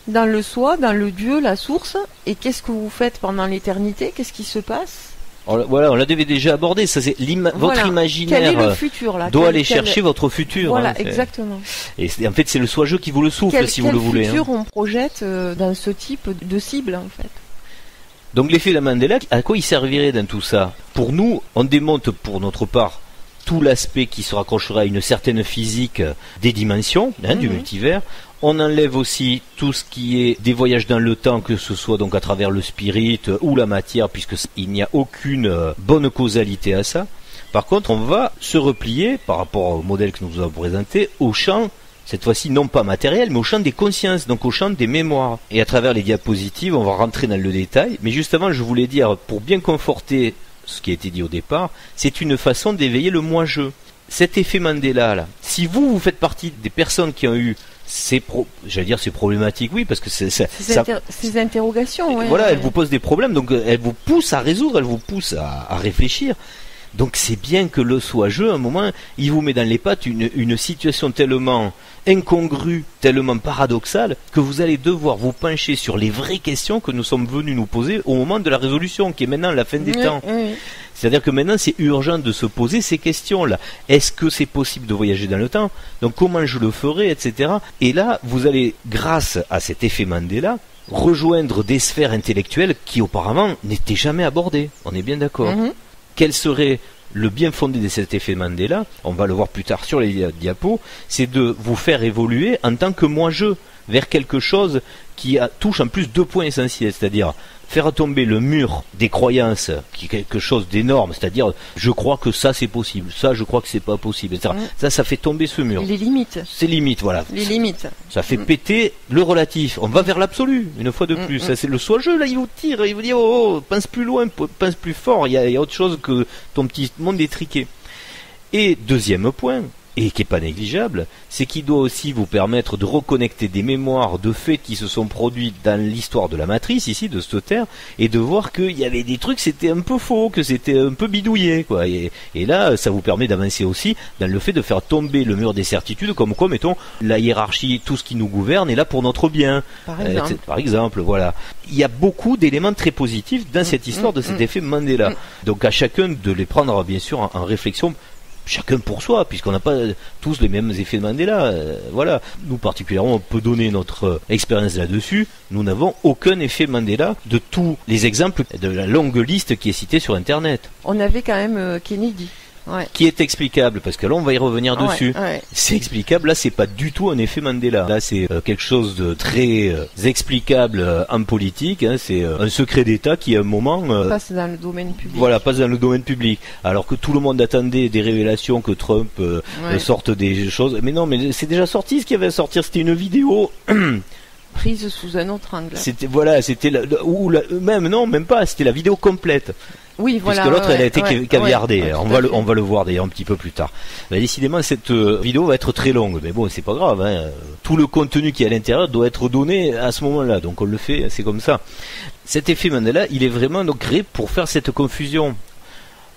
dans le soi, dans le Dieu, la source. Et qu'est-ce que vous faites pendant l'éternité? Qu'est-ce qui se passe? Voilà, on l'avait déjà abordé. Ça, c'est votre imaginaire. Quel est le futur là? Doit aller chercher votre futur. Voilà, exactement. Et en fait, c'est le soi-jeu qui vous le souffle, si vous le voulez. Quel futur on projette dans ce type de cible, en fait? Donc, l'effet de Mandela, à quoi il servirait dans tout ça? Pour nous, on démonte pour notre part tout l'aspect qui se raccrochera à une certaine physique des dimensions, du multivers. On enlève aussi tout ce qui est des voyages dans le temps, que ce soit donc à travers le spirit ou la matière, puisqu'il n'y a aucune bonne causalité à ça. Par contre, on va se replier, par rapport au modèle que nous vous avons présenté, au champ, cette fois-ci non pas matériel, mais au champ des consciences, donc au champ des mémoires. Et à travers les diapositives, on va rentrer dans le détail. Mais justement, je voulais dire, pour bien conforter ce qui a été dit au départ, c'est une façon d'éveiller le moi-je. Cet effet Mandela, là, si vous faites partie des personnes qui ont eu ces problématiques, oui, parce que ces interrogations, ouais, voilà, elles vous posent des problèmes, donc elles vous poussent à résoudre, elles vous poussent à réfléchir. Donc c'est bien que le soi-je, à un moment, il vous met dans les pattes une situation tellement incongrue, tellement paradoxale, que vous allez devoir vous pencher sur les vraies questions que nous sommes venus nous poser au moment de la résolution, qui est maintenant la fin des temps. Oui. C'est-à-dire que maintenant, c'est urgent de se poser ces questions-là. Est-ce que c'est possible de voyager dans le temps? Donc comment je le ferai, etc. Et là, vous allez, grâce à cet effet Mandela, rejoindre des sphères intellectuelles qui auparavant n'étaient jamais abordées. On est bien d'accord. Quel serait le bien fondé de cet effet Mandela? On va le voir plus tard sur les diapos. C'est de vous faire évoluer en tant que moi-je vers quelque chose qui touche en plus 2 points essentiels, c'est-à-dire faire tomber le mur des croyances, qui est quelque chose d'énorme, c'est-à-dire je crois que ça c'est possible, ça je crois que c'est pas possible, etc. Ça fait tomber ce mur. Les limites. Ces limites, voilà. Les limites. Ça fait péter le relatif. On va vers l'absolu, une fois de plus. Ça, c'est le soi-je, là, il vous tire, il vous dit oh, pense plus loin, pense plus fort, il y a autre chose que ton petit monde étriqué. Et deuxième point, et qui n'est pas négligeable, c'est qu'il doit aussi vous permettre de reconnecter des mémoires de faits qui se sont produits dans l'histoire de la matrice, ici, de cette Terre, et de voir qu'il y avait des trucs, c'était un peu faux, que c'était un peu bidouillé, quoi. Et là, ça vous permet d'avancer aussi dans le fait de faire tomber le mur des certitudes, comme quoi, mettons, la hiérarchie, tout ce qui nous gouverne est là pour notre bien. Par exemple, voilà. Il y a beaucoup d'éléments très positifs dans cette histoire de cet effet Mandela. Donc à chacun de les prendre, bien sûr, en réflexion, chacun pour soi, puisqu'on n'a pas tous les mêmes effets de Mandela. Voilà. Nous, particulièrement, on peut donner notre expérience là-dessus. Nous n'avons aucun effet Mandela de tous les exemples de la longue liste qui est citée sur Internet. On avait quand même Kennedy. Ouais. Qui est explicable, parce que là on va y revenir dessus. Ouais. C'est explicable, là c'est pas du tout un effet Mandela. Là c'est quelque chose de très explicable en politique, hein. C'est un secret d'État qui à un moment passe dans le domaine public. Voilà, passe dans le domaine public. Alors que tout le monde attendait des révélations, que Trump sorte des choses. Mais non, mais c'est déjà sorti ce qui avait à sortir, c'était une vidéo prise sous un autre angle. C'était même pas, c'était la vidéo complète. Oui, voilà. Puisque l'autre, elle a été caviardée. On va le voir d'ailleurs un petit peu plus tard. Mais décidément, cette vidéo va être très longue. Mais bon, c'est pas grave, hein. Tout le contenu qui est à l'intérieur doit être donné à ce moment-là. Donc on le fait, c'est comme ça. Cet effet Mandela, il est vraiment donc créé pour faire cette confusion.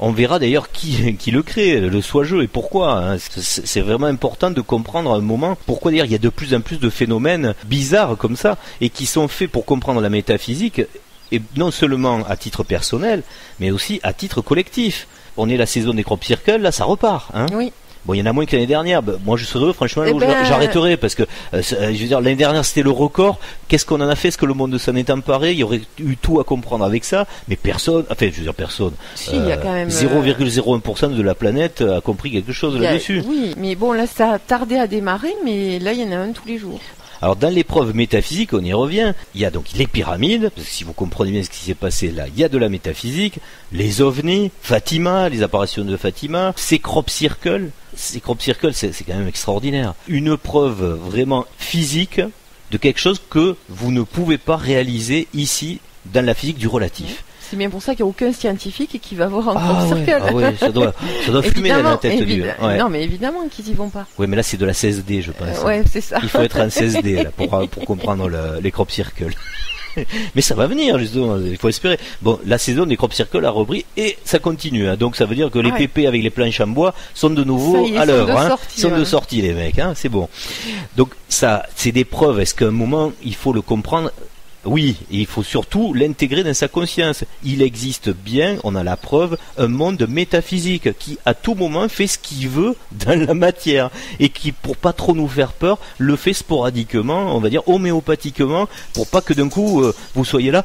On verra d'ailleurs qui le crée, le soi-je, et pourquoi. Hein. C'est vraiment important de comprendre à un moment pourquoi d'ailleurs il y a de plus en plus de phénomènes bizarres comme ça, et qui sont faits pour comprendre la métaphysique, et non seulement à titre personnel, mais aussi à titre collectif. On est la saison des crop circles, là ça repart. Hein. Oui. Bon, il y en a moins que l'année dernière. Moi, je serais franchement, j'arrêterai parce que, je veux dire, l'année dernière c'était le record. Qu'est-ce qu'on en a fait? Est-ce que le monde s'en est emparé? Il y aurait eu tout à comprendre avec ça, mais personne. Enfin, je veux dire personne. Si, il y a quand même 0,01% de la planète a compris quelque chose là-dessus. Oui, mais bon, là, ça a tardé à démarrer, mais là, il y en a un tous les jours. Alors dans l'épreuve métaphysique, on y revient, il y a donc les pyramides, parce que si vous comprenez bien ce qui s'est passé là, il y a de la métaphysique, les ovnis, Fatima, les apparitions de Fatima, ces crop circles, c'est quand même extraordinaire. Une preuve vraiment physique de quelque chose que vous ne pouvez pas réaliser ici dans la physique du relatif. C'est bien pour ça qu'il n'y a aucun scientifique qui va voir un crop circle. Ah ouais, ça doit fumer dans la tête du. Ouais. Non, mais évidemment qu'ils y vont pas. Oui, mais là c'est de la 16D, je pense. Ouais, c'est ça. Il faut être en 16D là, pour comprendre les crop circles. Mais ça va venir, justement, il faut espérer. Bon, la saison des crop circles a repris et ça continue. Hein. Donc ça veut dire que les pépés avec les planches en bois sont de nouveau à l'œuvre. Ils sont de sortie, les mecs. Hein. C'est bon. Donc ça, c'est des preuves. Est-ce qu'à un moment, il faut le comprendre ? Oui, et il faut surtout l'intégrer dans sa conscience. Il existe bien, on a la preuve, un monde métaphysique qui à tout moment fait ce qu'il veut dans la matière et qui, pour pas trop nous faire peur, le fait sporadiquement, on va dire homéopathiquement, pour pas que d'un coup vous soyez là,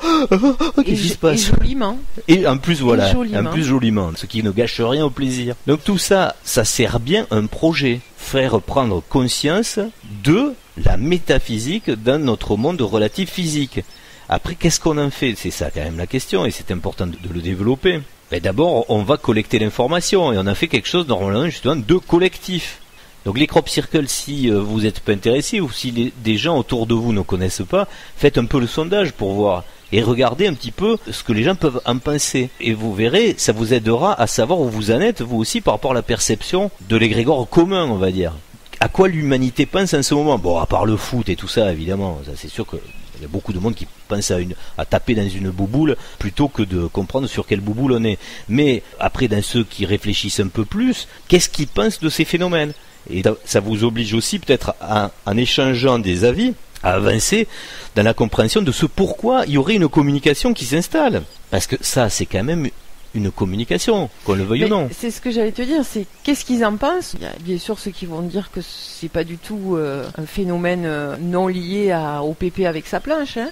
qu'est-ce qui se passe ? Et joliment. Et en plus voilà, en plus joliment, ce qui ne gâche rien au plaisir. Donc tout ça, ça sert bien un projet, faire prendre conscience de la métaphysique dans notre monde relatif physique. Après, qu'est-ce qu'on en fait ? C'est ça quand même la question, et c'est important de le développer. Mais d'abord, on va collecter l'information, et on a fait quelque chose normalement justement de collectif. Donc les crop circles, si vous n'êtes pas intéressé, ou si des gens autour de vous ne connaissent pas, faites un peu le sondage pour voir. Et regardez un petit peu ce que les gens peuvent en penser. Et vous verrez, ça vous aidera à savoir où vous en êtes, vous aussi, par rapport à la perception de l'égrégore commun, on va dire. À quoi l'humanité pense en ce moment ? Bon, à part le foot et tout ça, évidemment, ça c'est sûr qu'il y a beaucoup de monde qui pense à taper dans une bouboule plutôt que de comprendre sur quelle bouboule on est. Mais après, dans ceux qui réfléchissent un peu plus, qu'est-ce qu'ils pensent de ces phénomènes ? Et ça vous oblige aussi peut-être, en échangeant des avis, à avancer dans la compréhension de ce pourquoi il y aurait une communication qui s'installe. Parce que ça, c'est quand même une communication, qu'on le veuille ou non. C'est ce que j'allais te dire, c'est qu'est-ce qu'ils en pensent. Il y a bien sûr ceux qui vont dire que c'est pas du tout un phénomène non lié au pépé avec sa planche. Hein.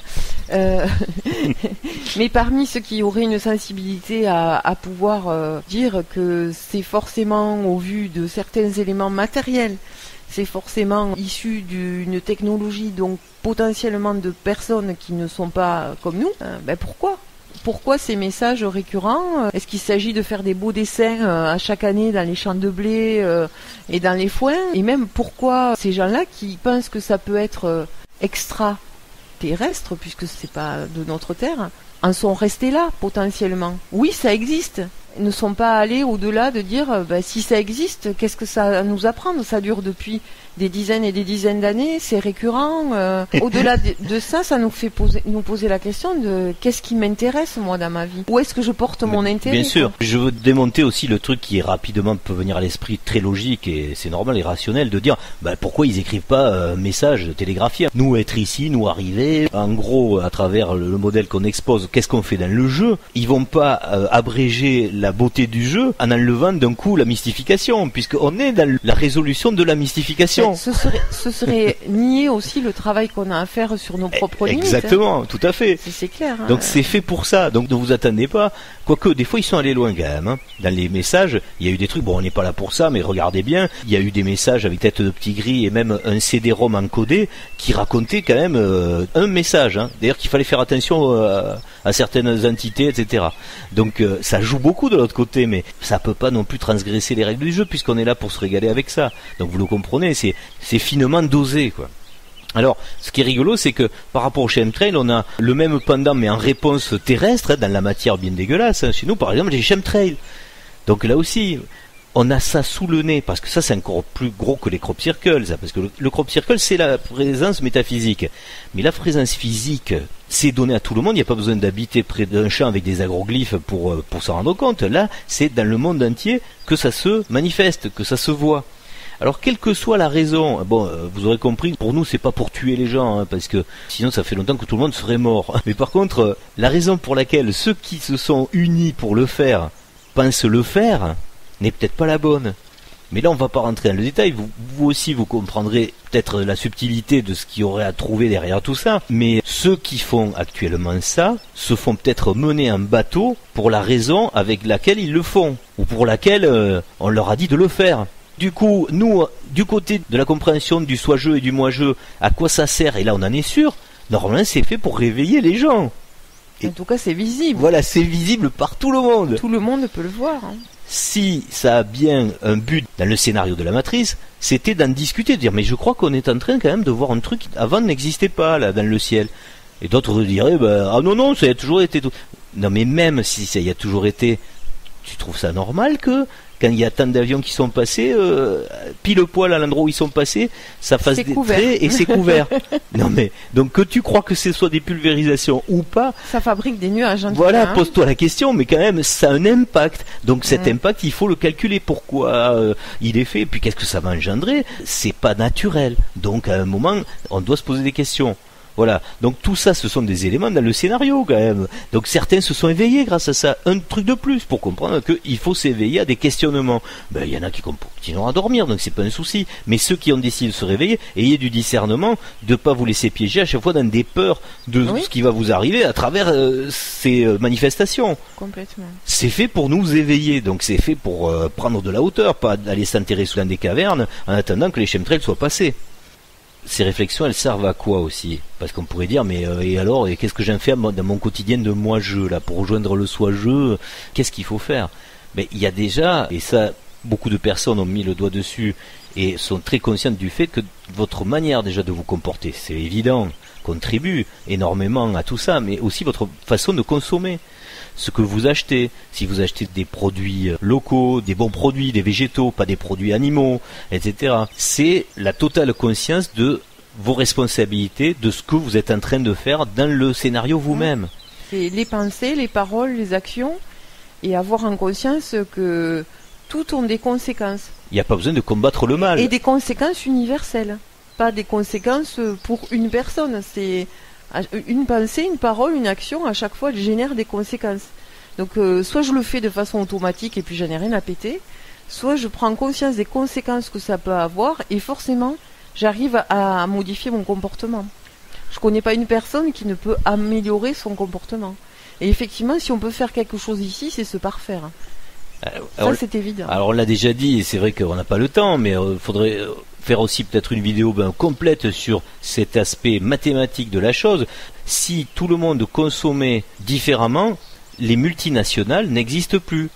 Mais parmi ceux qui auraient une sensibilité à pouvoir dire que c'est forcément au vu de certains éléments matériels, c'est forcément issu d'une technologie, donc potentiellement de personnes qui ne sont pas comme nous, pourquoi ces messages récurrents ? Est-ce qu'il s'agit de faire des beaux dessins à chaque année dans les champs de blé et dans les foins ? Et même pourquoi ces gens-là qui pensent que ça peut être extraterrestre, puisque c'est pas de notre terre, en sont restés là potentiellement ? Oui, ça existe. Ils ne sont pas allés au-delà de dire si ça existe, qu'est-ce que ça nous apprend ? Ça dure depuis des dizaines et des dizaines d'années, c'est récurrent. Au-delà de ça, ça nous fait nous poser la question de qu'est-ce qui m'intéresse moi dans ma vie ? Où est-ce que je porte mon intérêt ? Bien sûr, je veux démonter aussi le truc qui rapidement peut venir à l'esprit, très logique et c'est normal et rationnel de dire pourquoi ils écrivent pas un message télégraphié ? Nous être ici, nous arriver, en gros à travers le modèle qu'on expose, qu'est-ce qu'on fait dans le jeu ? Ils vont pas abréger la beauté du jeu en enlevant d'un coup la mystification, puisqu'on est dans la résolution de la mystification. Ce serait nier aussi le travail qu'on a à faire sur nos propres limites. Exactement, tout à fait. C'est clair. Hein. Donc c'est fait pour ça, donc ne vous attendez pas. Quoique, des fois ils sont allés loin quand même. Hein. Dans les messages, il y a eu des trucs, bon on n'est pas là pour ça, mais regardez bien, il y a eu des messages avec tête de petit gris et même un CD-ROM encodé qui racontait quand même un message. Hein. D'ailleurs qu'il fallait faire attention à certaines entités, etc. Donc ça joue beaucoup de l'autre côté, mais ça peut pas non plus transgresser les règles du jeu puisqu'on est là pour se régaler avec ça. Donc vous le comprenez, c'est finement dosé, quoi. Alors, ce qui est rigolo, c'est que par rapport au chemtrail, on a le même pendant, mais en réponse terrestre, dans la matière bien dégueulasse. Chez nous, par exemple, les chemtrails. Donc là aussi, on a ça sous le nez, parce que ça, c'est encore plus gros que les crop circles, ça, parce que le crop circle, c'est la présence métaphysique. Mais la présence physique, c'est donné à tout le monde. Il n'y a pas besoin d'habiter près d'un champ avec des agroglyphes pour s'en rendre compte. Là, c'est dans le monde entier que ça se manifeste, que ça se voit. Alors, quelle que soit la raison, vous aurez compris, pour nous, c'est pas pour tuer les gens, hein, parce que sinon, ça fait longtemps que tout le monde serait mort. Mais par contre, la raison pour laquelle ceux qui se sont unis pour le faire pensent le faire n'est peut-être pas la bonne. Mais là, on va pas rentrer dans le détail. Vous aussi, vous comprendrez peut-être la subtilité de ce qu'il y aurait à trouver derrière tout ça. Mais ceux qui font actuellement ça se font peut-être mener en bateau pour la raison avec laquelle ils le font, ou pour laquelle on leur a dit de le faire. du coup, nous, du côté de la compréhension du soi-je et du moi-je, à quoi ça sert? Et là, on en est sûr. Normalement, c'est fait pour réveiller les gens. En tout cas, c'est visible. Voilà, c'est visible par tout le monde. Tout le monde peut le voir. Hein. Si ça a bien un but dans le scénario de la matrice, c'était d'en discuter, de dire mais je crois qu'on est en train quand même de voir un truc qui avant n'existait pas là dans le ciel. Et d'autres diraient ah non, ça a toujours été tout. Non mais même si ça y a toujours été, tu trouves ça normal que quand il y a tant d'avions qui sont passés, pile poil à l'endroit où ils sont passés, ça fasse des traits et c'est couvert. Non mais, donc que tu crois que ce soit des pulvérisations ou pas, ça fabrique des nuages. Voilà, pose-toi la question, mais quand même, ça a un impact. Donc cet impact, il faut le calculer. Pourquoi il est fait, et puis qu'est-ce que ça va engendrer? C'est pas naturel. Donc à un moment, on doit se poser des questions. Voilà, donc tout ça, ce sont des éléments dans le scénario quand même. Donc certains se sont éveillés grâce à ça. Un truc de plus pour comprendre qu'il faut s'éveiller à des questionnements. Ben, il y en a qui continueront à dormir, donc c'est pas un souci. Mais ceux qui ont décidé de se réveiller, ayez du discernement, de pas vous laisser piéger à chaque fois dans des peurs de ce qui va vous arriver à travers ces manifestations. Complètement. C'est fait pour nous éveiller, donc c'est fait pour prendre de la hauteur, pas aller s'enterrer sous des cavernes en attendant que les chemtrails soient passés. Ces réflexions, elles servent à quoi aussi? Parce qu'on pourrait dire, mais et alors, et qu'est-ce que j'en fais dans mon quotidien de moi-je, là, pour rejoindre le soi-je? Qu'est-ce qu'il faut faire? Mais il y a déjà, et ça, beaucoup de personnes ont mis le doigt dessus et sont très conscientes du fait que votre manière déjà de vous comporter, c'est évident, contribue énormément à tout ça, mais aussi votre façon de consommer. Ce que vous achetez, si vous achetez des produits locaux, des bons produits, des végétaux, pas des produits animaux, etc. C'est la totale conscience de vos responsabilités, de ce que vous êtes en train de faire dans le scénario vous-même. C'est les pensées, les paroles, les actions, et avoir en conscience que tout ont des conséquences. Il n'y a pas besoin de combattre le mal. Et des conséquences universelles, pas des conséquences pour une personne. C'est une pensée, une parole, une action, à chaque fois, elle génère des conséquences. Donc, soit je le fais de façon automatique et puis j'en ai rien à péter, soit je prends conscience des conséquences que ça peut avoir et forcément, j'arrive à modifier mon comportement. Je connais pas une personne qui ne peut améliorer son comportement. Et effectivement, si on peut faire quelque chose ici, c'est se parfaire. Ça, c'est évident. Alors, on l'a déjà dit, et c'est vrai qu'on n'a pas le temps, mais il faudrait faire aussi peut-être une vidéo complète sur cet aspect mathématique de la chose. Si tout le monde consommait différemment, les multinationales n'existent plus.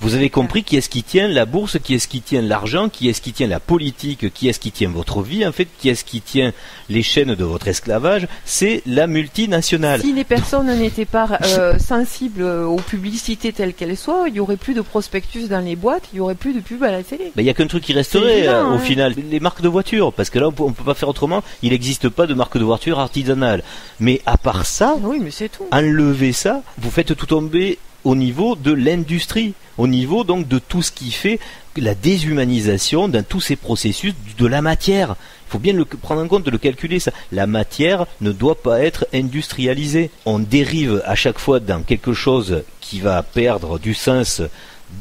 Vous avez compris qui est-ce qui tient la bourse, qui est-ce qui tient l'argent, qui est-ce qui tient la politique, qui est-ce qui tient votre vie, en fait, qui est-ce qui tient les chaînes de votre esclavage, c'est la multinationale. Si les personnes n'étaient pas sensibles aux publicités telles qu'elles soient, il n'y aurait plus de prospectus dans les boîtes, il n'y aurait plus de pub à la télé. Il n'y a qu'un truc qui resterait au final, les marques de voitures, parce que là on peut pas faire autrement, il n'existe pas de marque de voiture artisanale. Mais à part ça, oui, mais c'est tout. Enlevez ça, vous faites tout tomber au niveau de l'industrie, au niveau donc de tout ce qui fait la déshumanisation dans tous ces processus de la matière. Il faut bien le prendre en compte, de le calculer ça. La matière ne doit pas être industrialisée. On dérive à chaque fois dans quelque chose qui va perdre du sens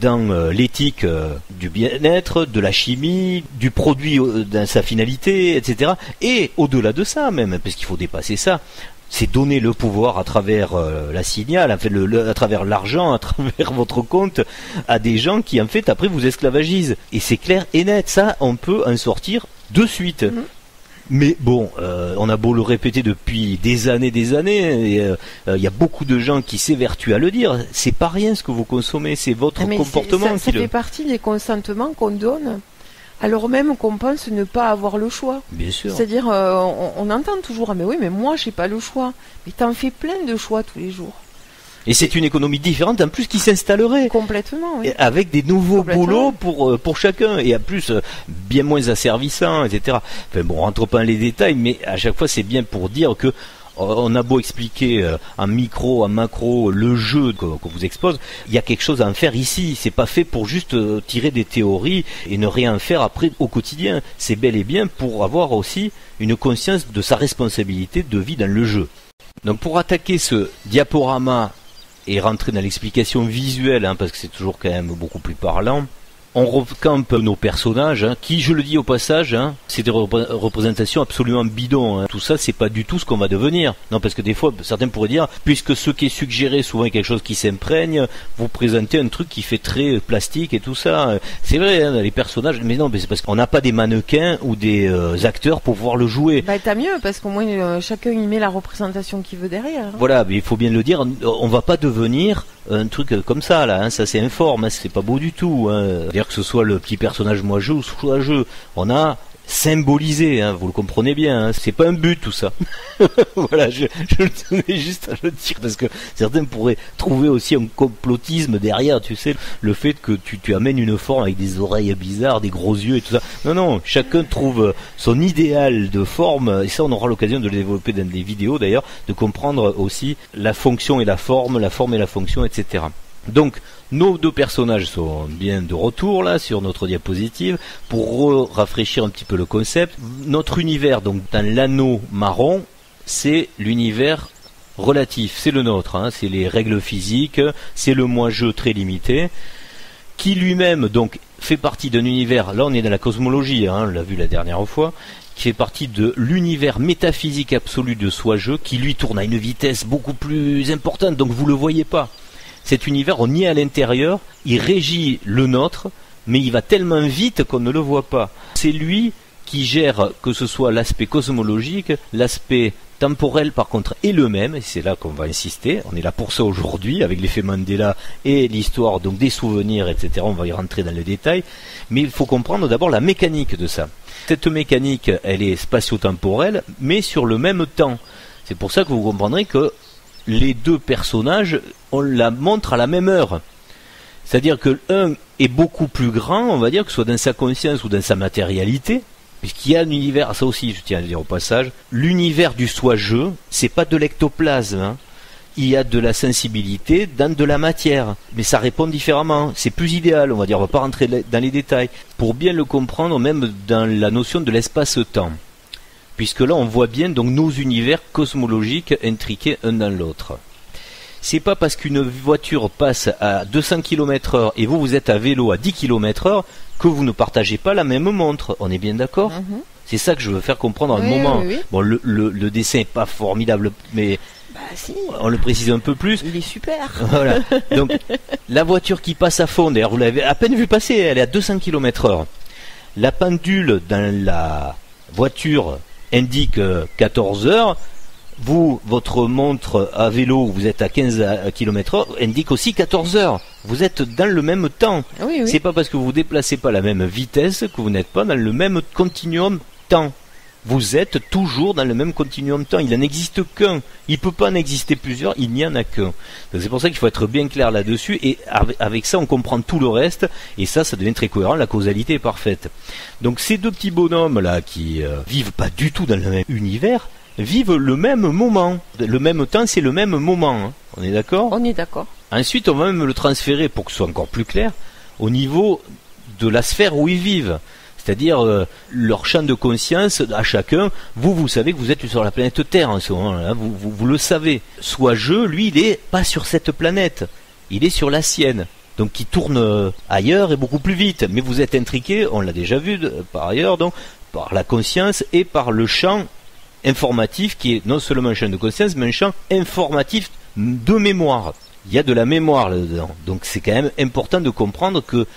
dans l'éthique du bien-être, de la chimie, du produit dans sa finalité, etc. Et au-delà de ça même, parce qu'il faut dépasser ça. C'est donner le pouvoir à travers la signale, en fait, à travers l'argent, à travers votre compte, à des gens qui en fait après vous esclavagisent. Et c'est clair et net, ça on peut en sortir de suite. Mais bon, on a beau le répéter depuis des années, et il y a beaucoup de gens qui s'évertuent à le dire. C'est pas rien ce que vous consommez, c'est votre comportement. Ça fait partie des consentements qu'on donne, alors même qu'on pense ne pas avoir le choix. Bien sûr. C'est-à-dire, on entend toujours, mais oui, mais moi, j'ai pas le choix. Mais t'en fais plein de choix tous les jours. Et c'est une économie différente, en plus, qui s'installerait. Complètement, oui. Avec des nouveaux boulots pour chacun. Et en plus, bien moins asservissants, etc. Enfin bon, on rentre pas dans les détails, mais à chaque fois, c'est bien pour dire que on a beau expliquer en micro, en macro, le jeu qu'on vous expose, il y a quelque chose à en faire ici. C'est pas fait pour juste tirer des théories et ne rien faire après au quotidien. C'est bel et bien pour avoir aussi une conscience de sa responsabilité de vie dans le jeu. Donc pour attaquer ce diaporama et rentrer dans l'explication visuelle, parce que c'est toujours quand même beaucoup plus parlant, on recampe nos personnages, qui, je le dis au passage, c'est des représentations absolument bidons. Tout ça, c'est pas du tout ce qu'on va devenir. Non, parce que des fois, certains pourraient dire, puisque ce qui est suggéré souvent est quelque chose qui s'imprègne, vous présentez un truc qui fait très plastique et tout ça. C'est vrai, les personnages, mais non, mais c'est parce qu'on n'a pas des mannequins ou des acteurs pour pouvoir le jouer. Bah, t'as mieux, parce qu'au moins, chacun y met la représentation qu'il veut derrière. Voilà, mais il faut bien le dire, on va pas devenir un truc comme ça, là, ça c'est informe, c'est pas beau du tout. C'est-à-dire que ce soit le petit personnage moi-je ou soi-je, on a symbolisé, vous le comprenez bien, c'est pas un but tout ça. Voilà, je le tenais juste à le dire, parce que certains pourraient trouver aussi un complotisme derrière, tu sais, le fait que tu amènes une forme avec des oreilles bizarres, des gros yeux et tout ça. Non, chacun trouve son idéal de forme, et ça on aura l'occasion de le développer dans des vidéos d'ailleurs, de comprendre aussi la fonction et la forme et la fonction, etc. Donc, nos deux personnages sont bien de retour là sur notre diapositive pour rafraîchir un petit peu le concept. Notre univers, donc dans l'anneau marron, c'est l'univers relatif, c'est le nôtre, c'est les règles physiques, c'est le moi-je très limité, qui lui-même donc fait partie d'un univers, là on est dans la cosmologie, on l'a vu la dernière fois, qui fait partie de l'univers métaphysique absolu de soi-je, qui lui tourne à une vitesse beaucoup plus importante, donc vous le voyez pas. Cet univers, on y est à l'intérieur, il régit le nôtre, mais il va tellement vite qu'on ne le voit pas. C'est lui qui gère, que ce soit l'aspect cosmologique, l'aspect temporel par contre est le même, et c'est là qu'on va insister, on est là pour ça aujourd'hui, avec l'effet Mandela et l'histoire donc des souvenirs, etc. On va y rentrer dans les détails, mais il faut comprendre d'abord la mécanique de ça. Cette mécanique, elle est spatio-temporelle, mais sur le même temps. C'est pour ça que vous comprendrez que les deux personnages, on la montre à la même heure. C'est-à-dire que l'un est beaucoup plus grand, on va dire, que ce soit dans sa conscience ou dans sa matérialité, puisqu'il y a un univers, ça aussi je tiens à le dire au passage, l'univers du soi-je, c'est pas de l'ectoplasme, il y a de la sensibilité dans de la matière, mais ça répond différemment, c'est plus idéal, on va dire, on va pas rentrer dans les détails, pour bien le comprendre même dans la notion de l'espace-temps. Puisque là on voit bien donc nos univers cosmologiques intriqués un dans l'autre. C'est pas parce qu'une voiture passe à 200 km/h et vous êtes à vélo à 10 km/h que vous ne partagez pas la même montre. On est bien d'accord ? C'est ça que je veux faire comprendre à un moment. Oui. Bon, le dessin est pas formidable, mais si. On le précise un peu plus. Il est super. Voilà. Donc la voiture qui passe à fond, d'ailleurs vous l'avez à peine vu passer, elle est à 200 km/h. La pendule dans la voiture indique 14 heures, vous, votre montre à vélo, vous êtes à 15 km/h, indique aussi 14 heures. Vous êtes dans le même temps. Oui. C'est pas parce que vous ne déplacez pas la même vitesse que vous n'êtes pas dans le même continuum temps. Vous êtes toujours dans le même continuum temps. Il n'en existe qu'un. Il ne peut pas en exister plusieurs, il n'y en a qu'un. Donc c'est pour ça qu'il faut être bien clair là-dessus. Et avec ça, on comprend tout le reste. Et ça devient très cohérent. La causalité est parfaite. Donc ces deux petits bonhommes-là qui vivent pas du tout dans le même univers, vivent le même moment. Le même temps, c'est le même moment. On est d'accord ? On est d'accord. Ensuite, on va même le transférer, pour que ce soit encore plus clair, au niveau de la sphère où ils vivent. C'est-à-dire leur champ de conscience à chacun. Vous savez que vous êtes sur la planète Terre en ce moment-là, vous le savez. Soit lui, il n'est pas sur cette planète, il est sur la sienne. Donc qui tourne ailleurs et beaucoup plus vite. Mais vous êtes intriqué, on l'a déjà vu par ailleurs, donc par la conscience et par le champ informatif qui est non seulement un champ de conscience, mais un champ informatif de mémoire. Il y a de la mémoire là-dedans. Donc c'est quand même important de comprendre que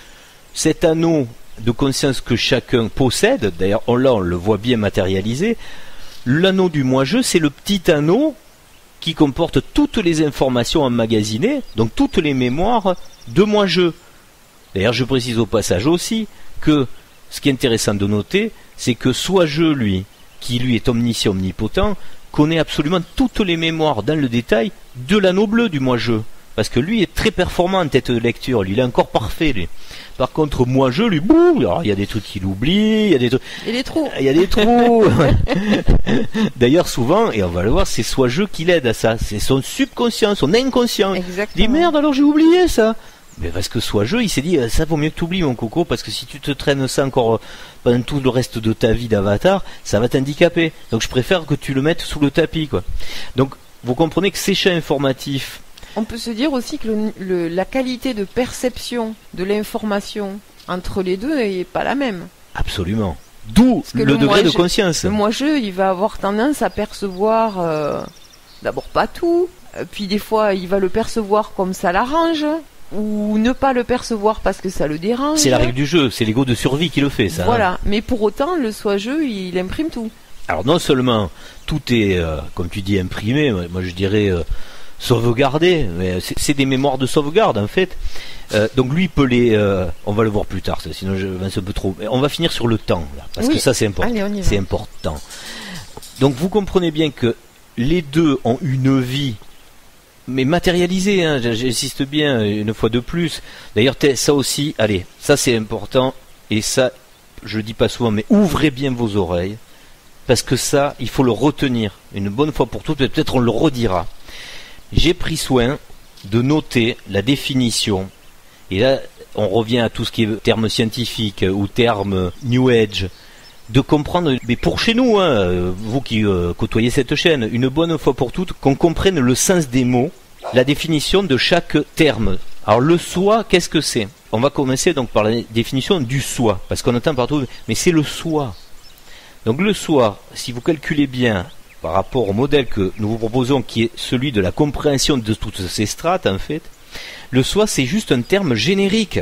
cet anneau de conscience que chacun possède, d'ailleurs on le voit bien matérialisé, l'anneau du moi-je, c'est le petit anneau qui comporte toutes les informations emmagasinées, donc toutes les mémoires de moi-je. D'ailleurs je précise au passage aussi que ce qui est intéressant de noter, c'est que soi-je, lui, qui lui est omniscient, omnipotent, connaît absolument toutes les mémoires dans le détail de l'anneau bleu du moi-je. Parce que lui est très performant en tête de lecture, lui, il est encore parfait, lui. Par contre, moi-je, lui, alors il y a des trucs qu'il oublie, il y a des trucs... Il y a des trous. Il y a des trous. D'ailleurs, souvent, et on va le voir, c'est soi-je qui l'aide à ça. C'est son subconscient, son inconscient. Exactement. Il dit, merde, alors j'ai oublié ça. Mais parce que soi-je, il s'est dit, ça vaut mieux que tu oublies, mon coco, parce que si tu te traînes ça encore pendant tout le reste de ta vie d'avatar, ça va t'handicaper. Donc je préfère que tu le mettes sous le tapis, quoi. Donc, vous comprenez que ces champs informatifs, on peut se dire aussi que la qualité de perception de l'information entre les deux n'est pas la même. Absolument. D'où le degré de conscience. Le moi-je, il va avoir tendance à percevoir d'abord pas tout, puis des fois il va le percevoir comme ça l'arrange, ou ne pas le percevoir parce que ça le dérange. C'est la règle du jeu, c'est l'ego de survie qui le fait, ça. Voilà, mais pour autant, le soi-je, il imprime tout. Alors non seulement tout est, comme tu dis, imprimé, moi je dirais sauvegardé, mais c'est des mémoires de sauvegarde en fait. Donc lui il peut les, on va le voir plus tard, sinon je avance un peu trop. On va finir sur le temps, là, parce que ça c'est important. Allez, c'est important. Donc vous comprenez bien que les deux ont une vie, mais matérialisée, hein, j'insiste bien une fois de plus. D'ailleurs ça aussi, allez, ça c'est important, et ça je le dis pas souvent, mais ouvrez bien vos oreilles, parce que ça il faut le retenir une bonne fois pour toutes, peut-être on le redira. J'ai pris soin de noter la définition, et là on revient à tout ce qui est termes scientifiques ou termes New Age, de comprendre, mais pour chez nous, hein, vous qui côtoyez cette chaîne, une bonne fois pour toutes, qu'on comprenne le sens des mots, la définition de chaque terme. Alors le soi, qu'est-ce que c'est? On va commencer donc par la définition du soi, parce qu'on entend partout, mais c'est le soi. Donc le soi, si vous calculez bien, par rapport au modèle que nous vous proposons, qui est celui de la compréhension de toutes ces strates, en fait, le soi, c'est juste un terme générique.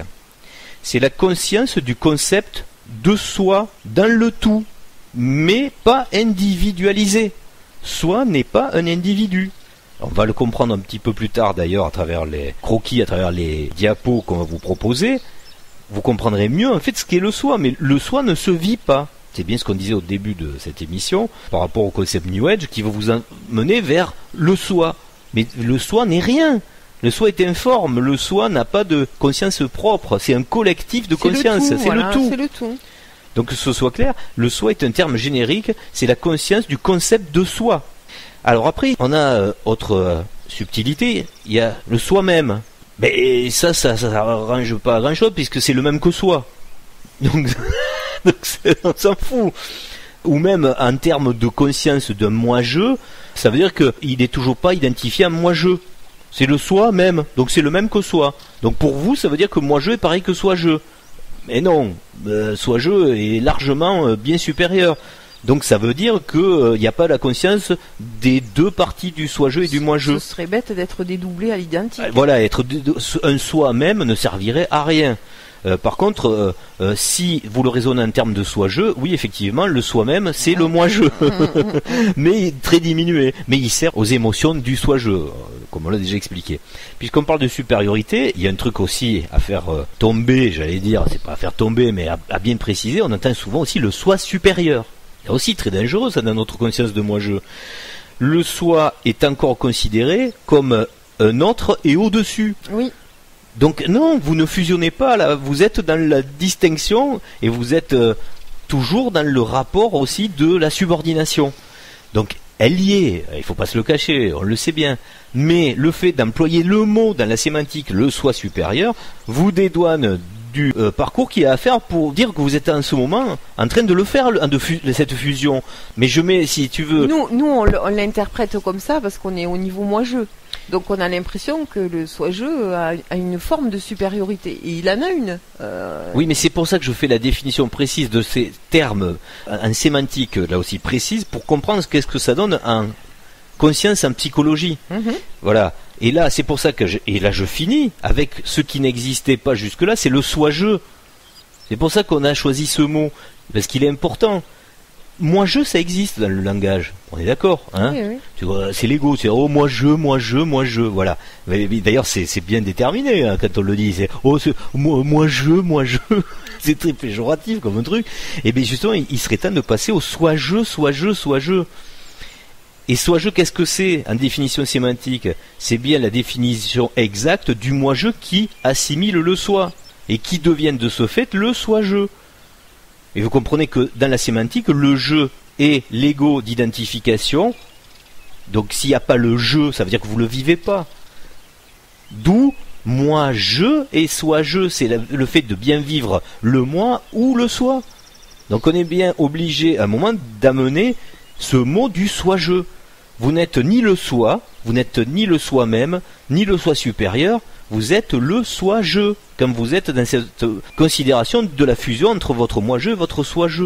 C'est la conscience du concept de soi dans le tout, mais pas individualisé. Soi n'est pas un individu. On va le comprendre un petit peu plus tard, d'ailleurs, à travers les croquis, à travers les diapos qu'on va vous proposer. Vous comprendrez mieux, en fait, ce qu'est le soi. Mais le soi ne se vit pas. C'est bien ce qu'on disait au début de cette émission, par rapport au concept New Age, qui va vous amener vers le soi. Mais le soi n'est rien. Le soi est informe. Le soi n'a pas de conscience propre. C'est un collectif de conscience. C'est le tout. Donc que ce soit clair, le soi est un terme générique. C'est la conscience du concept de soi. Alors après, on a autre subtilité. Il y a le soi-même. Mais ça arrange pas grand-chose, puisque c'est le même que soi. Donc on s'en fout. Ou même en termes de conscience d'un moi-je, ça veut dire qu'il n'est toujours pas identifié à moi-je. C'est le soi même, donc c'est le même que soi. Donc pour vous, ça veut dire que moi-je est pareil que soi-je. Mais non, soi-je est largement bien supérieur. Donc ça veut dire qu'il n'y a pas la conscience des deux parties du soi-je et du moi-je. Ce serait bête d'être dédoublé à l'identique. Voilà, être un soi-même ne servirait à rien. Par contre, si vous le raisonnez en termes de soi-je, oui, effectivement, le soi-même, c'est le moi-je. Mais très diminué. Mais il sert aux émotions du soi-je, comme on l'a déjà expliqué. Puisqu'on parle de supériorité, il y a un truc aussi à faire tomber, j'allais dire, c'est pas à faire tomber, mais à bien préciser, on entend souvent aussi le soi supérieur. C'est aussi très dangereux, ça, dans notre conscience de moi-je. Le soi est encore considéré comme un autre et au-dessus. Oui. Donc non, vous ne fusionnez pas là, vous êtes dans la distinction et vous êtes toujours dans le rapport aussi de la subordination. Donc elle y est, il ne faut pas se le cacher, on le sait bien. Mais le fait d'employer le mot dans la sémantique, le soi supérieur, vous dédouane du parcours qu'il y a à faire pour dire que vous êtes en ce moment en train de le faire, cette fusion. Mais je mets, si tu veux... Nous on l'interprète comme ça parce qu'on est au niveau moi-je. Donc on a l'impression que le soi-je a une forme de supériorité. Et il en a une. Oui, mais c'est pour ça que je fais la définition précise de ces termes en sémantique, là aussi précise, pour comprendre qu'est-ce que ça donne en conscience, en psychologie. Mm-hmm. Voilà. Et là, c'est pour ça que je finis avec ce qui n'existait pas jusque-là, c'est le soi-je. C'est pour ça qu'on a choisi ce mot, parce qu'il est important. Moi-je, ça existe dans le langage. On est d'accord, hein? Oui, oui. Tu vois, c'est l'ego. C'est moi-je, voilà. D'ailleurs, c'est bien déterminé hein, quand on le dit. C'est moi-je. C'est très péjoratif comme un truc. Et bien justement, il serait temps de passer au soi-je. Et soi-je, qu'est-ce que c'est en définition sémantique? C'est bien la définition exacte du moi-je qui assimile le soi et qui devient de ce fait le soi-je. Et vous comprenez que dans la sémantique, le je est l'ego d'identification. Donc s'il n'y a pas le je, ça veut dire que vous ne le vivez pas. D'où moi je et soi je, c'est le fait de bien vivre le moi ou le soi. Donc on est bien obligé à un moment d'amener ce mot du soi je. Vous n'êtes ni le soi, vous n'êtes ni le soi-même, ni le soi supérieur, vous êtes le soi-je, quand vous êtes dans cette considération de la fusion entre votre moi-je et votre soi-je.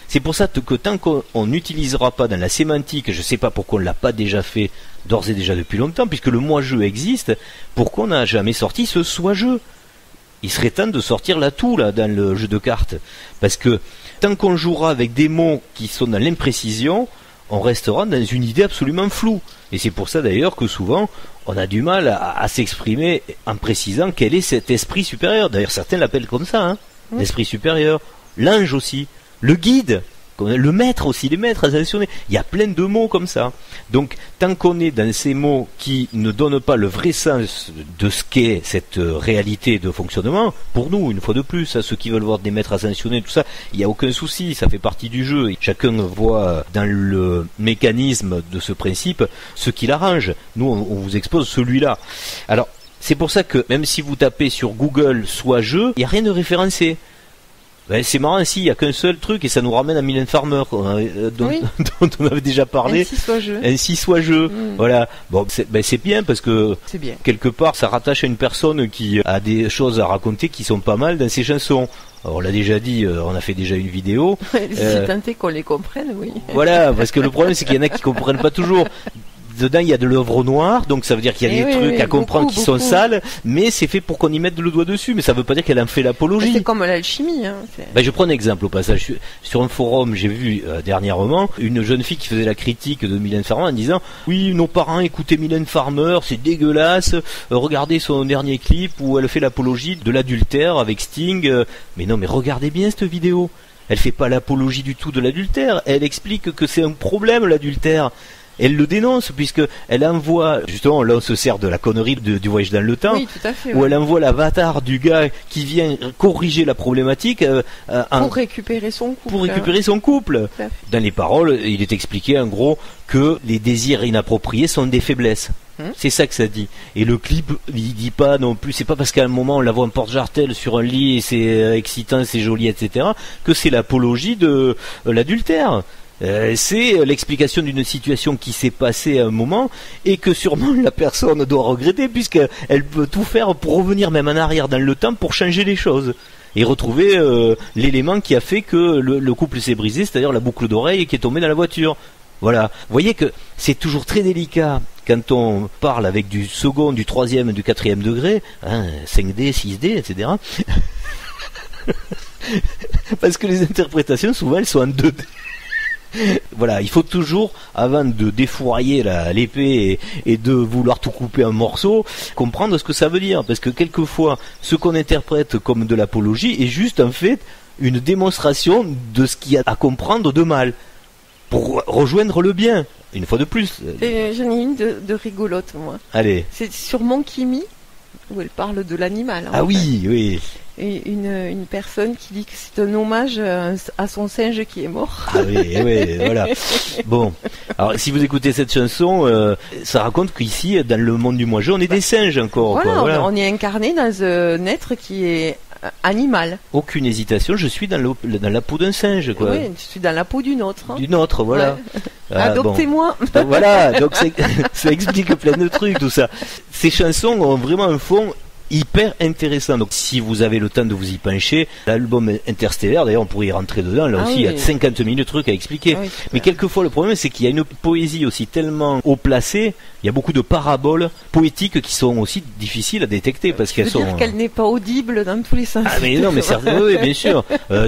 C'est pour ça que tant qu'on n'utilisera pas dans la sémantique, je ne sais pas pourquoi on ne l'a pas déjà fait d'ores et déjà depuis longtemps, puisque le moi-je existe, pourquoi on n'a jamais sorti ce soi-je? Il serait temps de sortir l'atout là dans le jeu de cartes, parce que tant qu'on jouera avec des mots qui sont dans l'imprécision, on restera dans une idée absolument floue. Et c'est pour ça d'ailleurs que souvent on a du mal à s'exprimer en précisant quel est cet esprit supérieur. D'ailleurs certains l'appellent comme ça, hein, l'esprit supérieur, l'ange aussi, le guide, le maître aussi, les maîtres ascensionnés. Il y a plein de mots comme ça. Donc tant qu'on est dans ces mots qui ne donnent pas le vrai sens de ce qu'est cette réalité de fonctionnement, pour nous, une fois de plus, à ceux qui veulent voir des maîtres ascensionnés, tout ça, il n'y a aucun souci, ça fait partie du jeu. Chacun voit dans le mécanisme de ce principe ce qui l'arrange. Nous, on vous expose celui-là. Alors, c'est pour ça que même si vous tapez sur Google « soi-je », il n'y a rien de référencé. Ben, c'est marrant, si, il n'y a qu'un seul truc, et ça nous ramène à Mylène Farmer, dont on avait déjà parlé. Ainsi soit-je. Ainsi soit-je. Voilà. Bon, c'est bien, parce que, quelque part, ça rattache à une personne qui a des choses à raconter qui sont pas mal dans ses chansons. Alors, on l'a déjà dit, on a fait déjà une vidéo. C'est tenté qu'on les comprenne, oui. Voilà, parce que le problème, c'est qu'il y en a qui comprennent pas toujours. Dedans, il y a de l'œuvre noire, donc ça veut dire qu'il y a des trucs à comprendre qui sont sales, mais c'est fait pour qu'on y mette le doigt dessus, mais ça veut pas dire qu'elle en fait l'apologie. C'est comme l'alchimie. Hein, ben, je prends un exemple au passage. Sur un forum, j'ai vu dernièrement une jeune fille qui faisait la critique de Mylène Farmer en disant « Oui, nos parents écoutaient Mylène Farmer, c'est dégueulasse, regardez son dernier clip où elle fait l'apologie de l'adultère avec Sting. Mais non, mais regardez bien cette vidéo. Elle fait pas l'apologie du tout de l'adultère, elle explique que c'est un problème l'adultère. » Elle le dénonce puisque elle envoie, justement là on se sert de la connerie du voyage dans le temps, tout à fait, où elle envoie l'avatar du gars qui vient corriger la problématique pour récupérer son couple. Pour récupérer son couple. Dans les paroles, il est expliqué en gros que les désirs inappropriés sont des faiblesses. C'est ça que ça dit. Et le clip, il dit pas non plus, c'est pas parce qu'à un moment on la voit en porte-jartel sur un lit et c'est excitant, c'est joli, etc., que c'est l'apologie de l'adultère. C'est l'explication d'une situation qui s'est passée à un moment et que sûrement la personne doit regretter puisqu'elle peut tout faire pour revenir même en arrière dans le temps pour changer les choses et retrouver l'élément qui a fait que le couple s'est brisé, c'est-à-dire la boucle d'oreille qui est tombée dans la voiture. Voilà. Vous voyez que c'est toujours très délicat quand on parle avec du second, du troisième, du quatrième degré, hein, 5D, 6D, etc. Parce que les interprétations, souvent, elles sont en 2D. Voilà, il faut toujours, avant de défourailler l'épée et de vouloir tout couper en morceaux, comprendre ce que ça veut dire. Parce que quelquefois, ce qu'on interprète comme de l'apologie est juste en fait une démonstration de ce qu'il y a à comprendre de mal, pour rejoindre le bien, une fois de plus. J'en ai une de rigolote, moi. Allez. C'est sur Monkey Me, où elle parle de l'animal. Ah oui, oui. Et une personne qui dit que c'est un hommage à son singe qui est mort. Ah oui, oui, voilà. Bon, alors si vous écoutez cette chanson, ça raconte qu'ici, dans le monde du moi-je, on est des singes encore. Voilà, quoi, voilà. On est incarné dans un être qui est animal. Aucune hésitation, je suis dans la peau d'un singe, quoi. Oui, je suis dans la peau d'une autre. Hein. D'une autre, voilà. Ouais. Adoptez-moi. Bon. Voilà, donc ça explique plein de trucs, tout ça. Ces chansons ont vraiment un fond hyper intéressant. Donc si vous avez le temps de vous y pencher, l'album Interstellaire, d'ailleurs on pourrait y rentrer dedans, là aussi il y a 50 000 trucs à expliquer. Ah oui, mais quelquefois le problème c'est qu'il y a une poésie aussi tellement haut placée, il y a beaucoup de paraboles poétiques qui sont aussi difficiles à détecter parce qu'elles sont... dire qu'elle n'est pas audible dans tous les sens. Ah mais non mais oui, bien sûr.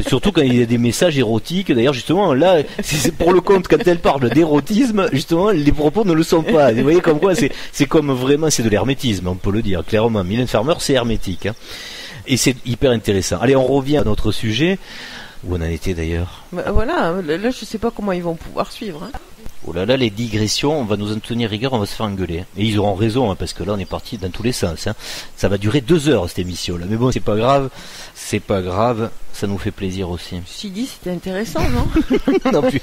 Surtout quand il y a des messages érotiques, d'ailleurs justement là, c'est pour le compte quand elle parle d'érotisme, justement les propos ne le sont pas. Vous voyez comme quoi c'est comme vraiment c'est de l'hermétisme, on peut le dire clairement. Mylène Farmer c'est hermétique, hein. Et c'est hyper intéressant. Allez, on revient à notre sujet. Où on en était d'ailleurs? Voilà, là je sais pas comment ils vont pouvoir suivre. Hein. Oh là là, les digressions, on va nous en tenir rigueur, on va se faire engueuler. Et ils auront raison, hein, parce que là on est parti dans tous les sens. Hein. Ça va durer 2 heures cette émission-là. Mais bon, c'est pas grave, ça nous fait plaisir aussi. Si dit, c'était intéressant, non? Non, puis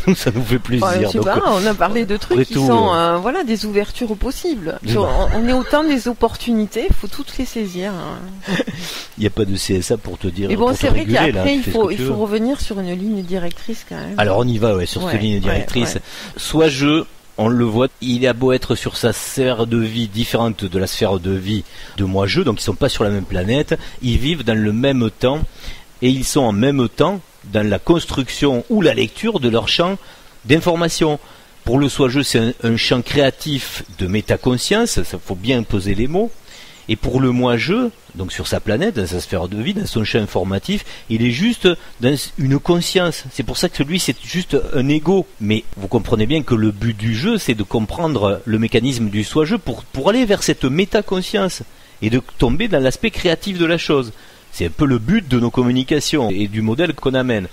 nous, ça nous fait plaisir. Je sais pas, on a parlé de trucs qui sont voilà, des ouvertures possibles. On est autant des opportunités, il faut toutes les saisir. Hein. Il n'y a pas de CSA pour te dire. Mais bon, c'est vrai qu'après, il faut revenir sur une ligne directrice quand même. Alors on y va, ouais, sur cette ligne directrice. Ouais. Soit On le voit, il a beau être sur sa sphère de vie différente de la sphère de vie de moi-je, donc ils sont pas sur la même planète, ils vivent dans le même temps, et ils sont en même temps dans la construction ou la lecture de leur champ d'information. Pour le soi-je, c'est un champ créatif de métaconscience, ça faut bien poser les mots. Et pour le moi-je, donc sur sa planète, dans sa sphère de vie, dans son champ informatif, il est juste dans une conscience. C'est pour ça que lui, c'est juste un ego. Mais vous comprenez bien que le but du jeu, c'est de comprendre le mécanisme du soi-je pour aller vers cette métaconscience et de tomber dans l'aspect créatif de la chose. C'est un peu le but de nos communications et du modèle qu'on amène.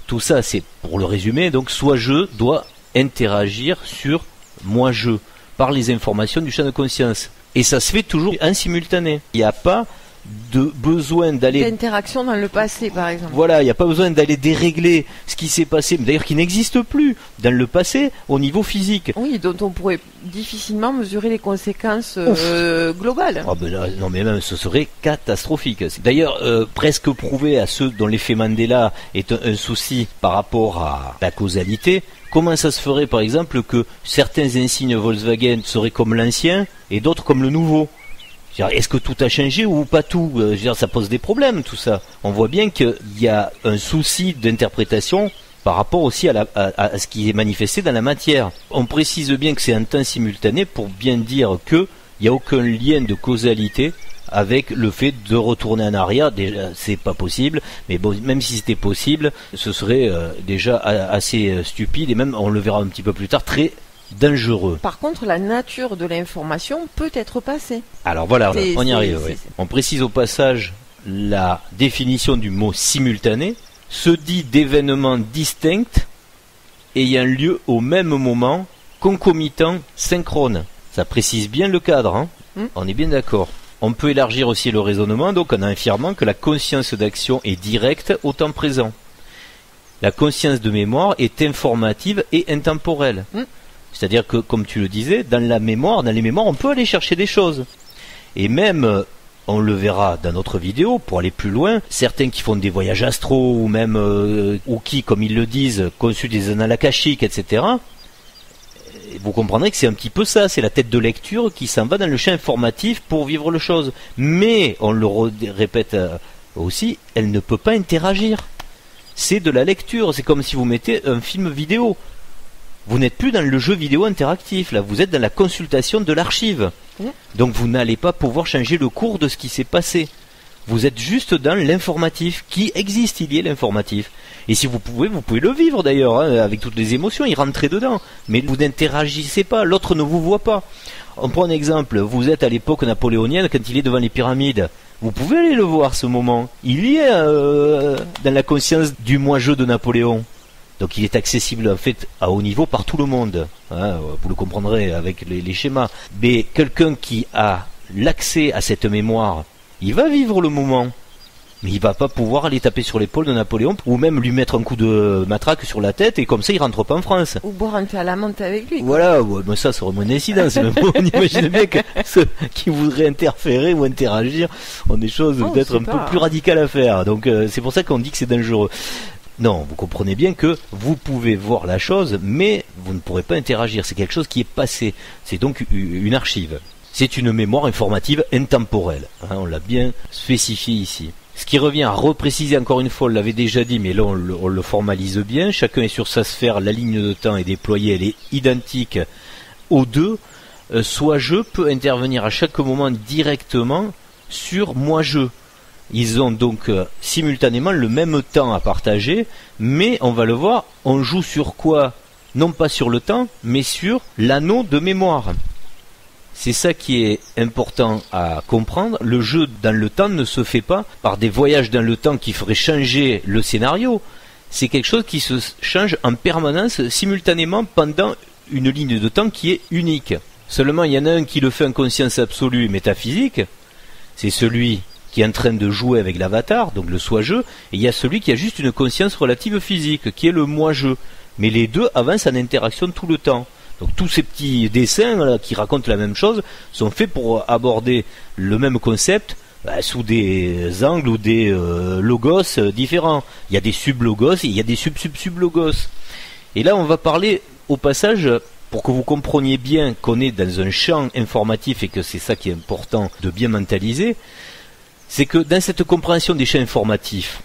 Tout ça, c'est, pour le résumer, donc soi-je doit interagir sur moi-je par les informations du champ de conscience. Et ça se fait toujours en simultané. Il n'y a pas de besoin d'aller... D'interaction dans le passé, par exemple. Voilà, il n'y a pas besoin d'aller dérégler ce qui s'est passé, d'ailleurs qui n'existe plus dans le passé au niveau physique. Oui, dont on pourrait difficilement mesurer les conséquences globales. Ah ben là, non mais même ce serait catastrophique. C'est d'ailleurs presque prouvé à ceux dont l'effet Mandela est un souci par rapport à la causalité. Comment ça se ferait par exemple que certains insignes Volkswagen seraient comme l'ancien et d'autres comme le nouveau? Est-ce que tout a changé ou pas tout? Ça pose des problèmes tout ça. On voit bien qu'il y a un souci d'interprétation par rapport aussi à ce qui est manifesté dans la matière. On précise bien que c'est un temps simultané pour bien dire qu'il n'y a aucun lien de causalité avec le fait de retourner en arrière. Déjà, c'est pas possible, mais bon, même si c'était possible, ce serait déjà assez stupide et même, on le verra un petit peu plus tard, très dangereux. Par contre, la nature de l'information peut être passée. Alors voilà, on y arrive. Oui. On précise au passage la définition du mot simultané. Se dit d'événements distincts ayant lieu au même moment, concomitant, synchrone. Ça précise bien le cadre, hein. On est bien d'accord. On peut élargir aussi le raisonnement, donc en affirmant que la conscience d'action est directe au temps présent. La conscience de mémoire est informative et intemporelle. C'est-à-dire que, comme tu le disais, dans les mémoires, on peut aller chercher des choses. Et même, on le verra dans notre vidéo, pour aller plus loin, certains qui font des voyages astraux, ou même, ou qui, comme ils le disent, consultent des annales akashiques, etc., vous comprendrez que c'est un petit peu ça, c'est la tête de lecture qui s'en va dans le champ informatif pour vivre le chose. Mais, on le répète aussi, elle ne peut pas interagir. C'est de la lecture, c'est comme si vous mettez un film vidéo. Vous n'êtes plus dans le jeu vidéo interactif, là, vous êtes dans la consultation de l'archive. Donc vous n'allez pas pouvoir changer le cours de ce qui s'est passé. Vous êtes juste dans l'informatif, qui existe, il y est l'informatif. Et si vous pouvez le vivre d'ailleurs, hein, avec toutes les émotions, y rentrer dedans. Mais vous n'interagissez pas, l'autre ne vous voit pas. On prend un exemple, vous êtes à l'époque napoléonienne, quand il est devant les pyramides. Vous pouvez aller le voir ce moment. Il y est dans la conscience du moi-je de Napoléon. Donc il est accessible en fait à haut niveau par tout le monde. Hein, vous le comprendrez avec les schémas. Mais quelqu'un qui a l'accès à cette mémoire, il va vivre le moment. Mais il va pas pouvoir aller taper sur l'épaule de Napoléon ou même lui mettre un coup de matraque sur la tête et comme ça il rentre pas en France. Ou boire un thé à la menthe avec lui. Voilà, ouais, mais ça serait moins d'incidence. On imagine bien que ceux qui voudraient interférer ou interagir ont des choses peut-être un peu plus radicales à faire. Donc c'est pour ça qu'on dit que c'est dangereux. Non, vous comprenez bien que vous pouvez voir la chose, mais vous ne pourrez pas interagir. C'est quelque chose qui est passé. C'est donc une archive. C'est une mémoire informative intemporelle. Hein, on l'a bien spécifié ici. Ce qui revient à repréciser encore une fois, on l'avait déjà dit, mais là on le formalise bien. Chacun est sur sa sphère, la ligne de temps est déployée, elle est identique aux deux. Soi-je peut intervenir à chaque moment directement sur moi-je. Ils ont donc simultanément le même temps à partager, mais on va le voir, on joue sur quoi? Non pas sur le temps, mais sur l'anneau de mémoire. C'est ça qui est important à comprendre. Le jeu dans le temps ne se fait pas par des voyages dans le temps qui feraient changer le scénario. C'est quelque chose qui se change en permanence, simultanément, pendant une ligne de temps qui est unique. Seulement, il y en a un qui le fait en conscience absolue et métaphysique. C'est celui qui est en train de jouer avec l'avatar, donc le soi-je, et il y a celui qui a juste une conscience relative physique, qui est le moi-je. Mais les deux avancent en interaction tout le temps. Donc tous ces petits dessins là, qui racontent la même chose sont faits pour aborder le même concept sous des angles ou des logos différents. Il y a des sub-logos et il y a des sub-sub-sub-logos. Et là on va parler au passage pour que vous compreniez bien qu'on est dans un champ informatif et que c'est ça qui est important de bien mentaliser, c'est que dans cette compréhension des champs informatifs,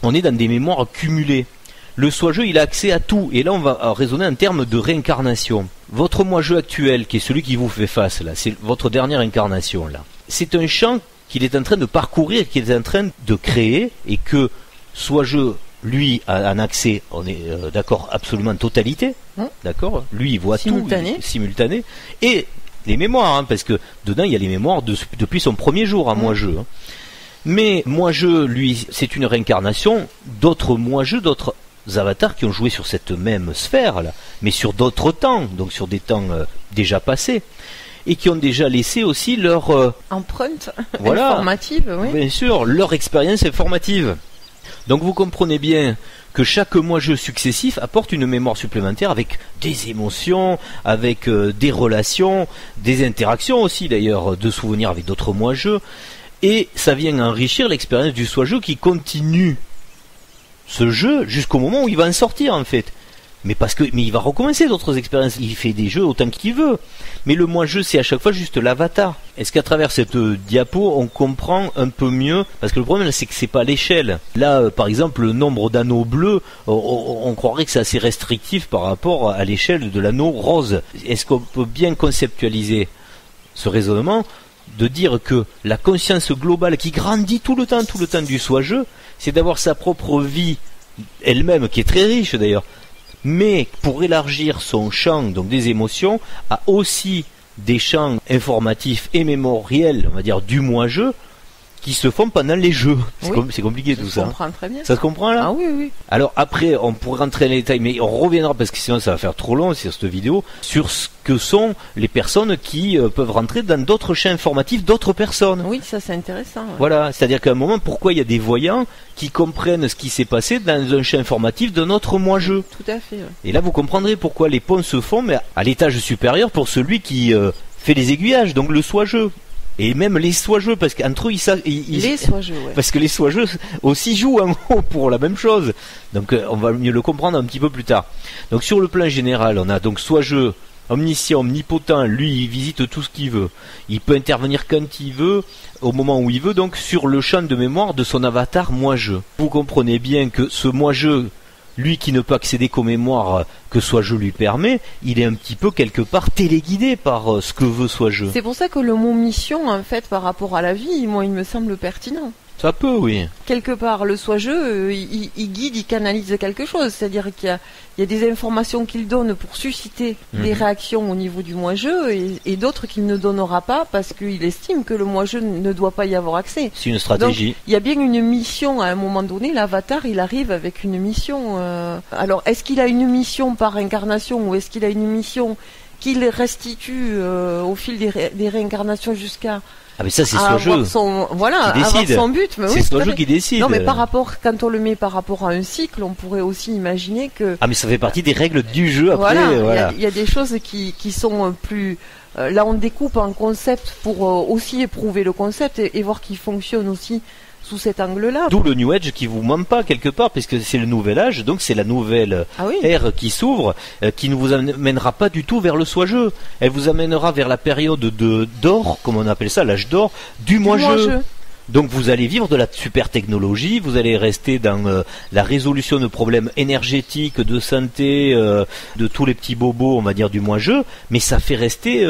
on est dans des mémoires cumulées. Le soi-jeu, il a accès à tout. Et là, on va raisonner en termes de réincarnation. Votre moi-jeu actuel, qui est celui qui vous fait face, là, c'est votre dernière incarnation, là. C'est un champ qu'il est en train de parcourir, qu'il est en train de créer, et que soi-jeu, lui, a un accès, on est d'accord, absolument en totalité. D'accord ? Lui, il voit simultané. Tout, simultané. Et les mémoires, parce que dedans, il y a les mémoires depuis son premier jour à moi-jeu. Mais moi-jeu, lui, c'est une réincarnation d'autres moi-jeux, d'autres avatars qui ont joué sur cette même sphère là, mais sur d'autres temps, donc sur des temps déjà passés, et qui ont déjà laissé aussi leur empreinte informative, oui. Bien sûr, leur expérience informative. Donc vous comprenez bien que chaque moi-jeu successif apporte une mémoire supplémentaire avec des émotions, avec des relations, des interactions aussi d'ailleurs, de souvenirs avec d'autres moi-jeux, et ça vient enrichir l'expérience du soi-jeu qui continue ce jeu jusqu'au moment où il va en sortir en fait. Mais il va recommencer d'autres expériences, il fait des jeux autant qu'il veut. Mais le moi-jeu, c'est à chaque fois juste l'avatar. Est-ce qu'à travers cette diapo, on comprend un peu mieux? Parce que le problème, c'est que c'est pas l'échelle. Là, par exemple, le nombre d'anneaux bleus, on croirait que c'est assez restrictif par rapport à l'échelle de l'anneau rose. Est-ce qu'on peut bien conceptualiser ce raisonnement de dire que la conscience globale qui grandit tout le temps du soi-jeu, c'est d'avoir sa propre vie elle-même, qui est très riche d'ailleurs, mais pour élargir son champ, donc des émotions, a aussi des champs informatifs et mémoriels, on va dire, du moi-jeu, qui se font pendant les jeux. C'est compliqué tout ça. Ça se comprend très bien. Ça se comprend là ? Ah oui, oui. Alors après, on pourrait rentrer dans les détails, mais on reviendra, parce que sinon ça va faire trop long sur cette vidéo, sur ce que sont les personnes qui peuvent rentrer dans d'autres champs informatifs d'autres personnes. Oui, ça c'est intéressant. Ouais. Voilà, c'est-à-dire qu'à un moment, pourquoi il y a des voyants qui comprennent ce qui s'est passé dans un champ informatif d'un autre moi-jeu. Tout à fait. Ouais. Et là, vous comprendrez pourquoi les ponts se font, mais à l'étage supérieur pour celui qui fait les aiguillages, donc le soi-jeu. Et même les soi-jeux, parce qu'entre eux, les soi-jeux, ouais. Parce que les soi-jeux aussi jouent un mot pour la même chose. Donc on va mieux le comprendre un petit peu plus tard. Donc sur le plan général, on a donc soi-jeu omniscient, omnipotent, lui il visite tout ce qu'il veut. Il peut intervenir quand il veut, au moment où il veut, donc sur le champ de mémoire de son avatar moi-jeu. Vous comprenez bien que ce moi-jeu, lui qui ne peut accéder qu'aux mémoires que soi-jeu lui permet, il est un petit peu quelque part téléguidé par ce que veut soi-jeu. C'est pour ça que le mot mission, en fait, par rapport à la vie, moi, il me semble pertinent. Ça peut, oui. Quelque part, le soi-jeu, il guide, il canalise quelque chose. C'est-à-dire qu'il y a des informations qu'il donne pour susciter des réactions au niveau du moi-jeu et d'autres qu'il ne donnera pas parce qu'il estime que le moi-jeu ne doit pas y avoir accès. C'est une stratégie. Donc, il y a bien une mission à un moment donné. L'avatar, il arrive avec une mission. Alors, est-ce qu'il a une mission par incarnation ou est-ce qu'il a une mission qu'il restitue au fil des réincarnations jusqu'à... Ah mais ça c'est soi-jeu qui décide. Avoir son but. C'est soi-jeu qui décide. Non mais quand on le met par rapport à un cycle, on pourrait aussi imaginer que... Ah mais ça fait partie des règles du jeu après. Voilà. Il y a des choses qui sont plus... là on découpe un concept pour aussi éprouver le concept et voir qu'il fonctionne aussi sous cet angle-là. D'où le New Age qui vous ment pas quelque part, puisque c'est le nouvel âge, donc c'est la nouvelle ère qui s'ouvre, qui ne vous amènera pas du tout vers le soi-jeu. Elle vous amènera vers la période d'or, comme on appelle ça, l'âge d'or, du moi-jeu. Donc vous allez vivre de la super technologie, vous allez rester dans la résolution de problèmes énergétiques, de santé, de tous les petits bobos, on va dire, du moi-jeu, mais ça fait rester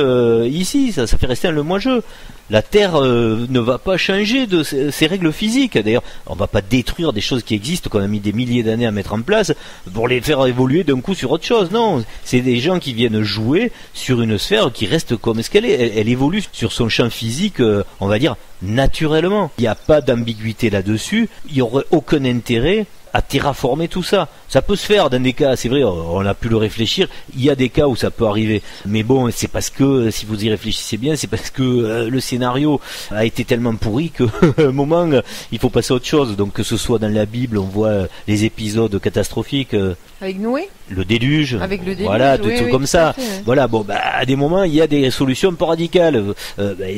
ici, ça fait rester le moi-jeu. La Terre ne va pas changer de ses règles physiques. D'ailleurs, on va pas détruire des choses qui existent, qu'on a mis des milliers d'années à mettre en place, pour les faire évoluer d'un coup sur autre chose. Non, c'est des gens qui viennent jouer sur une sphère qui reste comme ce qu'elle est. Elle évolue sur son champ physique, on va dire, naturellement. Il n'y a pas d'ambiguïté là-dessus. Il n'y aurait aucun intérêt à terraformer tout ça. Ça peut se faire dans des cas, c'est vrai, on a pu le réfléchir, il y a des cas où ça peut arriver. Mais bon, c'est parce que, si vous y réfléchissez bien, c'est parce que le scénario a été tellement pourri qu'à un moment, il faut passer à autre chose. Donc que ce soit dans la Bible, on voit les épisodes catastrophiques. Avec Noé ? Le déluge. Avec le déluge, voilà, des trucs comme ça. Fait, ouais. Voilà, bon, à des moments, il y a des solutions un peu radicales.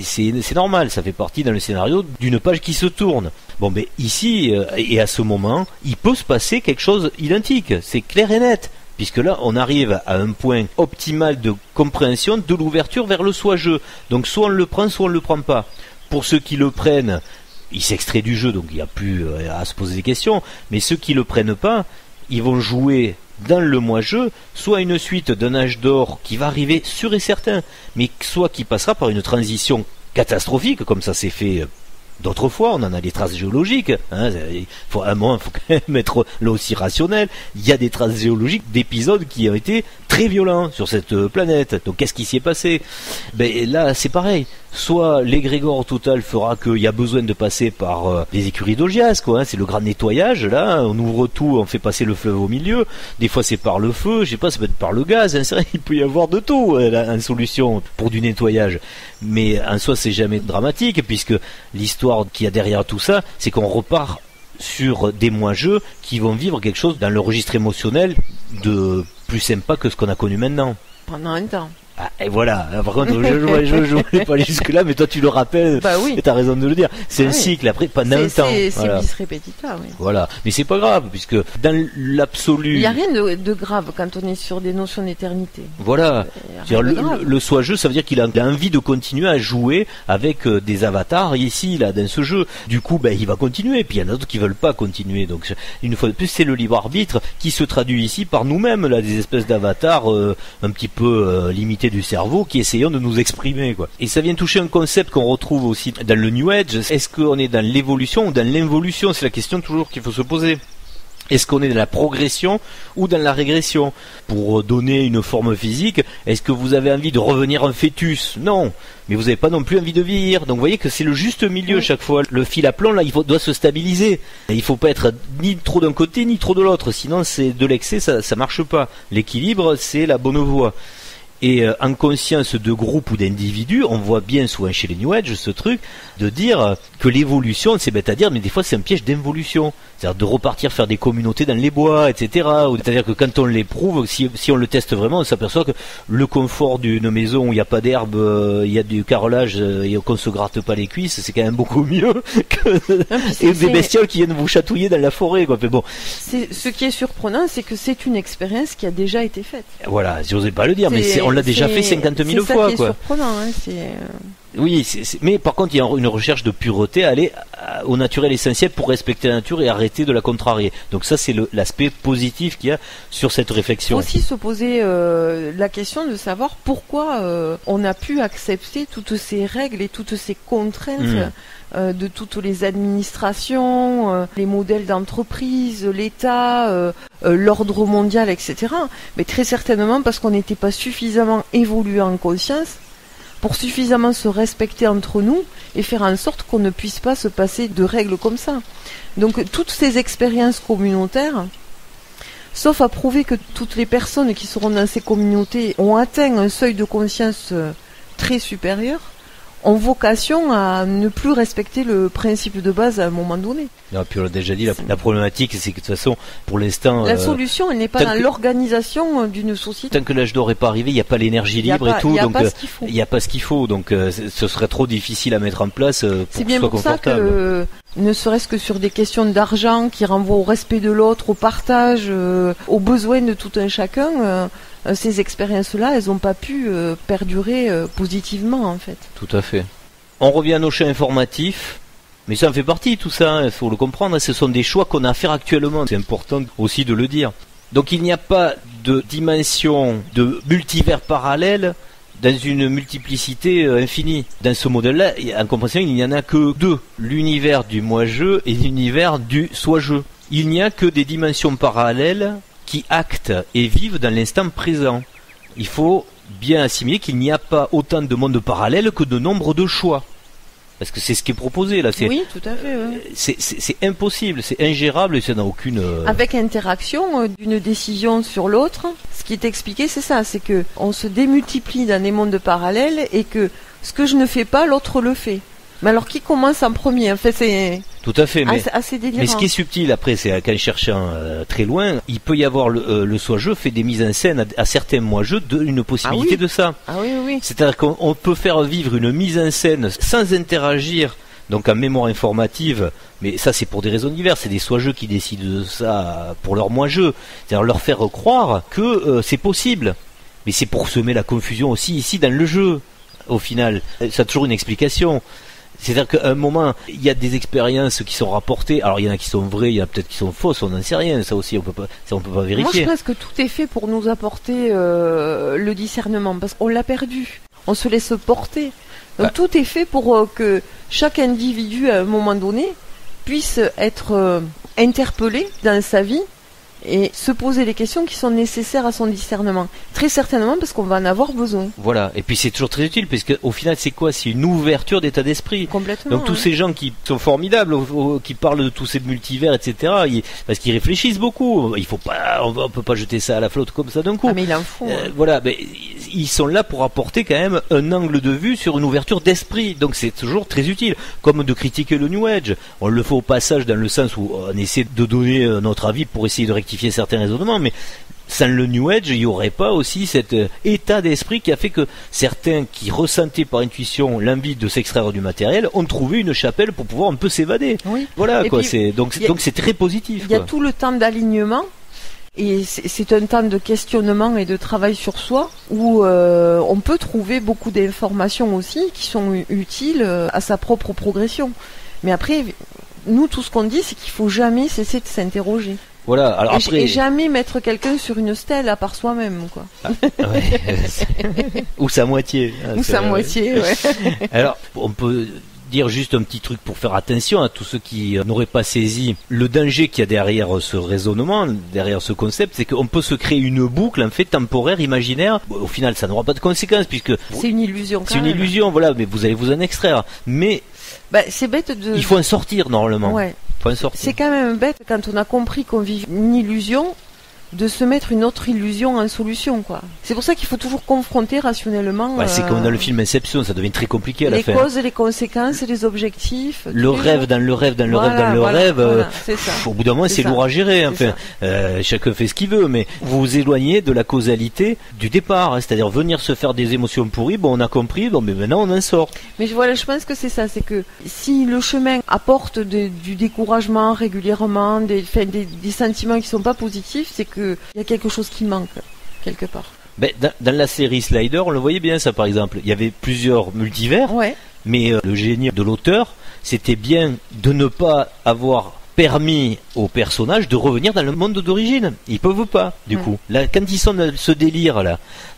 C'est normal, ça fait partie dans le scénario d'une page qui se tourne. Bon, mais ici, et à ce moment, il peut se passer quelque chose identique. C'est clair et net. puisque là, on arrive à un point optimal de compréhension de l'ouverture vers le soi-je. Donc soit on le prend, soit on le prend pas. Pour ceux qui le prennent, ils s'extraient du jeu, donc il n'y a plus à se poser des questions. Mais ceux qui le prennent pas, ils vont jouer dans le moi-je, soit une suite d'un âge d'or qui va arriver sûr et certain, mais soit qui passera par une transition catastrophique, comme ça s'est fait d'autres fois, on en a des traces géologiques, hein, il faut quand même être là aussi rationnel. Il y a des traces géologiques d'épisodes qui ont été très violents sur cette planète. Donc qu'est-ce qui s'y est passé? Ben là c'est pareil. Soit l'égrégore total fera qu'il y a besoin de passer par les écuries d'Augias, quoi. Hein, c'est le grand nettoyage, là. On ouvre tout, on fait passer le fleuve au milieu. Des fois c'est par le feu, je sais pas, ça peut être par le gaz. Hein, c'est vrai, il peut y avoir de tout en solution pour du nettoyage. Mais en soi c'est jamais dramatique, puisque l'histoire qu'il y a derrière tout ça, c'est qu'on repart sur des moi-je qui vont vivre quelque chose dans le registre émotionnel de plus sympa que ce qu'on a connu maintenant. Pendant un temps. Ah, et voilà, par contre, je voulais pas aller jusque-là, mais toi tu le rappelles, bah oui. Et t'as raison de le dire. C'est un cycle, après, pendant un temps. C'est bis repetita, oui. Voilà, mais c'est pas grave, puisque dans l'absolu... Il n'y a rien de grave quand on est sur des notions d'éternité. Voilà, le soi-je, ça veut dire qu'il a envie de continuer à jouer avec des avatars ici, là, dans ce jeu. Du coup, ben, il va continuer, puis il y en a d'autres qui veulent pas continuer. Donc, une fois de plus, c'est le libre arbitre qui se traduit ici par nous-mêmes, là, des espèces d'avatars un petit peu limités du cerveau qui essayons de nous exprimer, quoi. Et ça vient toucher un concept qu'on retrouve aussi dans le New Age. Est-ce qu'on est dans l'évolution ou dans l'involution? C'est la question toujours qu'il faut se poser. Est-ce qu'on est dans la progression ou dans la régression? Pour donner une forme physique, est-ce que vous avez envie de revenir un fœtus? Non. Mais vous n'avez pas non plus envie de vieillir. Donc vous voyez que c'est le juste milieu chaque fois. Le fil à plomb, là, doit se stabiliser. Et il ne faut pas être ni trop d'un côté ni trop de l'autre. Sinon, c'est de l'excès, ça marche pas. L'équilibre, c'est la bonne voie. Et en conscience de groupe ou d'individu, on voit bien souvent chez les New Age ce truc de dire que l'évolution, c'est bête à dire, mais des fois c'est un piège d'involution. C'est-à-dire de repartir faire des communautés dans les bois, etc. C'est-à-dire que quand on l'éprouve, si on le teste vraiment, on s'aperçoit que le confort d'une maison où il n'y a pas d'herbe, il y a du carrelage et qu'on se gratte pas les cuisses, c'est quand même beaucoup mieux que des bestioles qui viennent vous chatouiller dans la forêt, quoi. Mais bon. Ce qui est surprenant, c'est que c'est une expérience qui a déjà été faite. Voilà, j'osais pas le dire, mais on l'a déjà fait 50 000 fois, quoi. C'est ça qui est surprenant, hein, Oui, mais par contre, il y a une recherche de pureté, aller au naturel essentiel pour respecter la nature et arrêter de la contrarier. Donc ça, c'est l'aspect positif qu'il y a sur cette réflexion. Il faut aussi se poser la question de savoir pourquoi on a pu accepter toutes ces règles et toutes ces contraintes de toutes les administrations, les modèles d'entreprise, l'État, l'ordre mondial, etc. Mais très certainement parce qu'on n'était pas suffisamment évolué en conscience pour suffisamment se respecter entre nous et faire en sorte qu'on ne puisse pas se passer de règles comme ça. Donc toutes ces expériences communautaires, sauf à prouver que toutes les personnes qui seront dans ces communautés ont atteint un seuil de conscience très supérieur, ont vocation à ne plus respecter le principe de base à un moment donné. Non, puis on l'a déjà dit, la problématique, c'est que de toute façon, pour l'instant... La solution, elle n'est pas dans l'organisation d'une société. Tant que l'âge d'or n'est pas arrivé, il n'y a pas l'énergie libre et tout, donc il n'y a pas ce qu'il faut. Donc ce serait trop difficile à mettre en place pour que ce soit confortable. C'est bien pour ça que, ne serait-ce que sur des questions d'argent qui renvoient au respect de l'autre, au partage, aux besoins de tout un chacun... ces expériences-là, elles n'ont pas pu perdurer positivement, en fait. Tout à fait. On revient à nos champs informatifs, mais ça en fait partie, tout ça, il faut le comprendre. Ce sont des choix qu'on a à faire actuellement. C'est important aussi de le dire. Donc il n'y a pas de dimension de multivers parallèle dans une multiplicité infinie. Dans ce modèle-là, en compréhension, il n'y en a que deux. L'univers du moi-je et l'univers du soi-je. Il n'y a que des dimensions parallèles qui actent et vivent dans l'instant présent. Il faut bien assimiler qu'il n'y a pas autant de mondes parallèles que de nombre de choix. Parce que c'est ce qui est proposé là. Oui, tout à fait. Oui. C'est impossible, c'est ingérable et ça n'a aucune... Avec interaction d'une décision sur l'autre, ce qui est expliqué, c'est ça, c'est que on se démultiplie dans des mondes parallèles et que ce que je ne fais pas, l'autre le fait. Mais alors qui commence en premier? En fait, c'est... Tout à fait, assez délirant. Mais ce qui est subtil après, c'est qu'en cherchant très loin, il peut y avoir le soi-je fait des mises en scène à certains moi-je une possibilité de ça. Ah oui, oui. C'est-à-dire qu'on peut faire vivre une mise en scène sans interagir Donc en mémoire informative, mais ça c'est pour des raisons diverses, c'est des sois-jeux qui décident de ça pour leur moi-jeu, c'est-à-dire leur faire croire que c'est possible. Mais c'est pour semer la confusion aussi ici dans le jeu, au final. Ça a toujours une explication. C'est-à-dire qu'à un moment, il y a des expériences qui sont rapportées. Alors il y en a qui sont vraies, il y en a peut-être qui sont fausses, on n'en sait rien. Ça aussi, on peut pas vérifier. Moi, je pense que tout est fait pour nous apporter le discernement, parce qu'on l'a perdu. On se laisse porter. Donc tout est fait pour que chaque individu, à un moment donné, puisse être interpellé dans sa vie et se poser les questions qui sont nécessaires à son discernement. Très certainement parce qu'on va en avoir besoin. Voilà, et puis c'est toujours très utile, parce qu'au final c'est quoi? C'est une ouverture d'état d'esprit. Complètement. Donc tous ces gens qui sont formidables, qui parlent de tous ces multivers, etc., parce qu'ils réfléchissent beaucoup. On peut pas jeter ça à la flotte comme ça d'un coup. Ah mais il en faut. Voilà, mais ils sont là pour apporter quand même un angle de vue sur une ouverture d'esprit. Donc c'est toujours très utile, comme de critiquer le New Age. On le fait au passage dans le sens où on essaie de donner notre avis pour essayer de rectifier certains raisonnements, mais sans le New Age, il n'y aurait pas aussi cet état d'esprit qui a fait que certains qui ressentaient par intuition l'envie de s'extraire du matériel ont trouvé une chapelle pour pouvoir un peu s'évader. Oui. Voilà, et quoi. Puis, donc c'est très positif. Il y a tout le temps d'alignement. Et c'est un temps de questionnement et de travail sur soi où on peut trouver beaucoup d'informations aussi qui sont utiles à sa propre progression. Mais après, nous, tout ce qu'on dit, c'est qu'il faut jamais cesser de s'interroger. Voilà. Alors après... Et jamais mettre quelqu'un sur une stèle à part soi-même, quoi. Ou sa moitié. Ou sa moitié, ouais. Alors, on peut dire juste un petit truc pour faire attention à tous ceux qui n'auraient pas saisi le danger qu'il y a derrière ce raisonnement, derrière ce concept, c'est qu'on peut se créer une boucle, en fait, temporaire, imaginaire. Bon, au final, ça n'aura pas de conséquences, puisque... C'est une illusion, quand même. C'est une illusion, voilà, mais vous allez vous en extraire. Mais... c'est bête de... Il faut en sortir, normalement. Ouais. Faut en sortir. C'est quand même bête, quand on a compris qu'on vit une illusion, de se mettre une autre illusion en solution, quoi. C'est pour ça qu'il faut toujours confronter rationnellement. C'est comme dans le film Inception, ça devient très compliqué à la fin. Les causes, les conséquences, les objectifs. Le rêve dans le rêve dans le rêve dans le rêve. Voilà, c'est ça. Au bout d'un moment, c'est lourd à gérer. Enfin, chacun fait ce qu'il veut, mais vous vous éloignez de la causalité du départ, hein, c'est-à-dire venir se faire des émotions pourries. Bon, on a compris. Bon, mais maintenant on en sort. Mais voilà, je pense que c'est ça, c'est que si le chemin apporte du découragement régulièrement, des sentiments qui sont pas positifs, c'est que il y a quelque chose qui manque quelque part. Dans la série Slider, on le voyait bien ça par exemple. Il y avait plusieurs multivers, mais le génie de l'auteur, c'était bien de ne pas avoir permis aux personnages de revenir dans le monde d'origine. Ils peuvent pas, du coup. Là, quand ils sont dans ce délire là,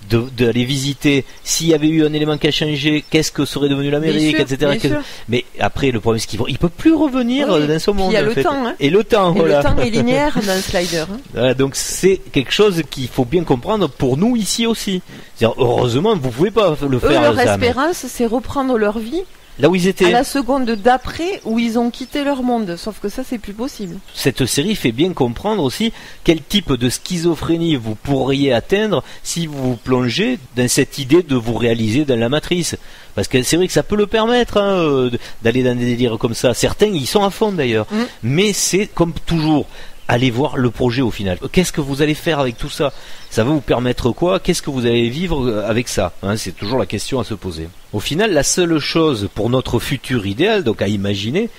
d'aller visiter, s'il y avait eu un élément qui a changé, qu'est-ce que serait devenu l'Amérique, etc. Mais après, le problème, c'est qu'ils peuvent plus revenir dans ce monde. Il y a le temps, hein. Et le temps, et le temps est linéaire dans le Slider. Hein. Voilà, donc c'est quelque chose qu'il faut bien comprendre pour nous ici aussi. C'est-à-dire, heureusement, vous pouvez pas le faire. Leur espérance, c'est reprendre leur vie. Là où ils étaient. À la seconde d'après, où ils ont quitté leur monde. Sauf que ça, c'est plus possible. Cette série fait bien comprendre aussi quel type de schizophrénie vous pourriez atteindre si vous vous plongez dans cette idée de vous réaliser dans la matrice. Parce que c'est vrai que ça peut le permettre d'aller dans des délires comme ça. Certains, ils sont à fond d'ailleurs. Mais c'est comme toujours. Allez voir le projet au final. Qu'est-ce que vous allez faire avec tout ça? Ça va vous permettre quoi? Qu'est-ce que vous allez vivre avec ça? C'est toujours la question à se poser. Au final, la seule chose pour notre futur idéal, donc à imaginer,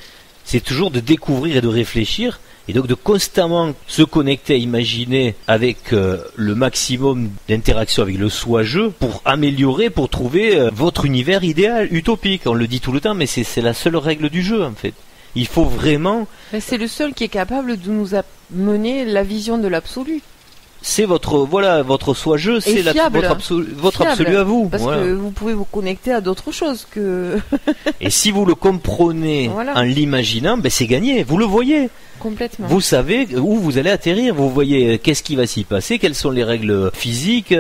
c'est toujours de découvrir et de réfléchir, et donc de constamment se connecter à imaginer avec le maximum d'interaction avec le soi-jeu pour améliorer, pour trouver votre univers idéal, utopique. On le dit tout le temps, mais c'est la seule règle du jeu en fait. Il faut vraiment... C'est le seul qui est capable de nous amener la vision de l'absolu. C'est votre soi-jeu, c'est votre absolu à vous. Parce que vous pouvez vous connecter à d'autres choses que... Et si vous le comprenez en l'imaginant, c'est gagné, vous le voyez. Complètement. Vous savez où vous allez atterrir, vous voyez qu'est-ce qui va s'y passer, quelles sont les règles physiques,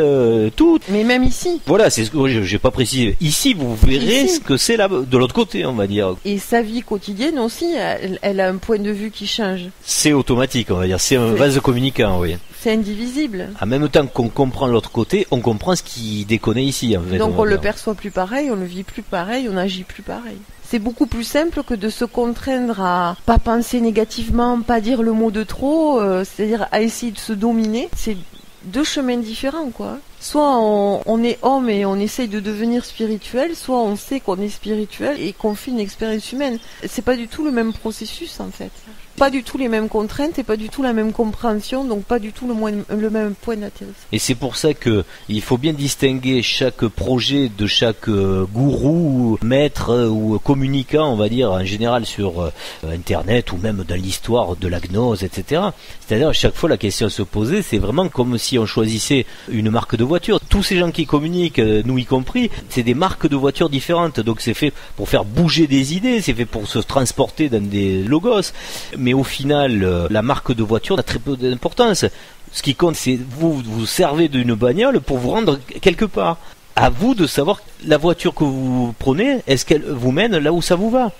tout. Mais même ici. Voilà, c'est ce que j'ai pas précisé. Ici, vous verrez ce que c'est là de l'autre côté, on va dire. Et sa vie quotidienne aussi, elle a un point de vue qui change. C'est automatique, on va dire. C'est un vase communicant, oui. C'est indivisible. En même temps qu'on comprend l'autre côté, on comprend ce qui déconne ici. En fait, donc on le perçoit plus pareil, on le vit plus pareil, on agit plus pareil. C'est beaucoup plus simple que de se contraindre à pas penser négativement, pas dire le mot de trop, c'est-à-dire à essayer de se dominer. C'est deux chemins différents, quoi. Soit on est homme et on essaye de devenir spirituel, soit on sait qu'on est spirituel et qu'on fait une expérience humaine. C'est pas du tout le même processus, en fait. Pas du tout les mêmes contraintes et pas du tout la même compréhension, donc pas du tout le même point d'atterrissage. Et c'est pour ça que il faut bien distinguer chaque projet de chaque gourou, maître ou communicant, on va dire, en général sur Internet ou même dans l'histoire de la gnose, etc. C'est-à-dire à chaque fois la question à se poser, c'est vraiment comme si on choisissait une marque de voiture. Tous ces gens qui communiquent, nous y compris, c'est des marques de voitures différentes. Donc c'est fait pour faire bouger des idées, c'est fait pour se transporter dans des logos. Mais au final, la marque de voiture n'a très peu d'importance. Ce qui compte, c'est vous servez d'une bagnole pour vous rendre quelque part. À vous de savoir la voiture que vous prenez, est-ce qu'elle vous mène là où ça vous va.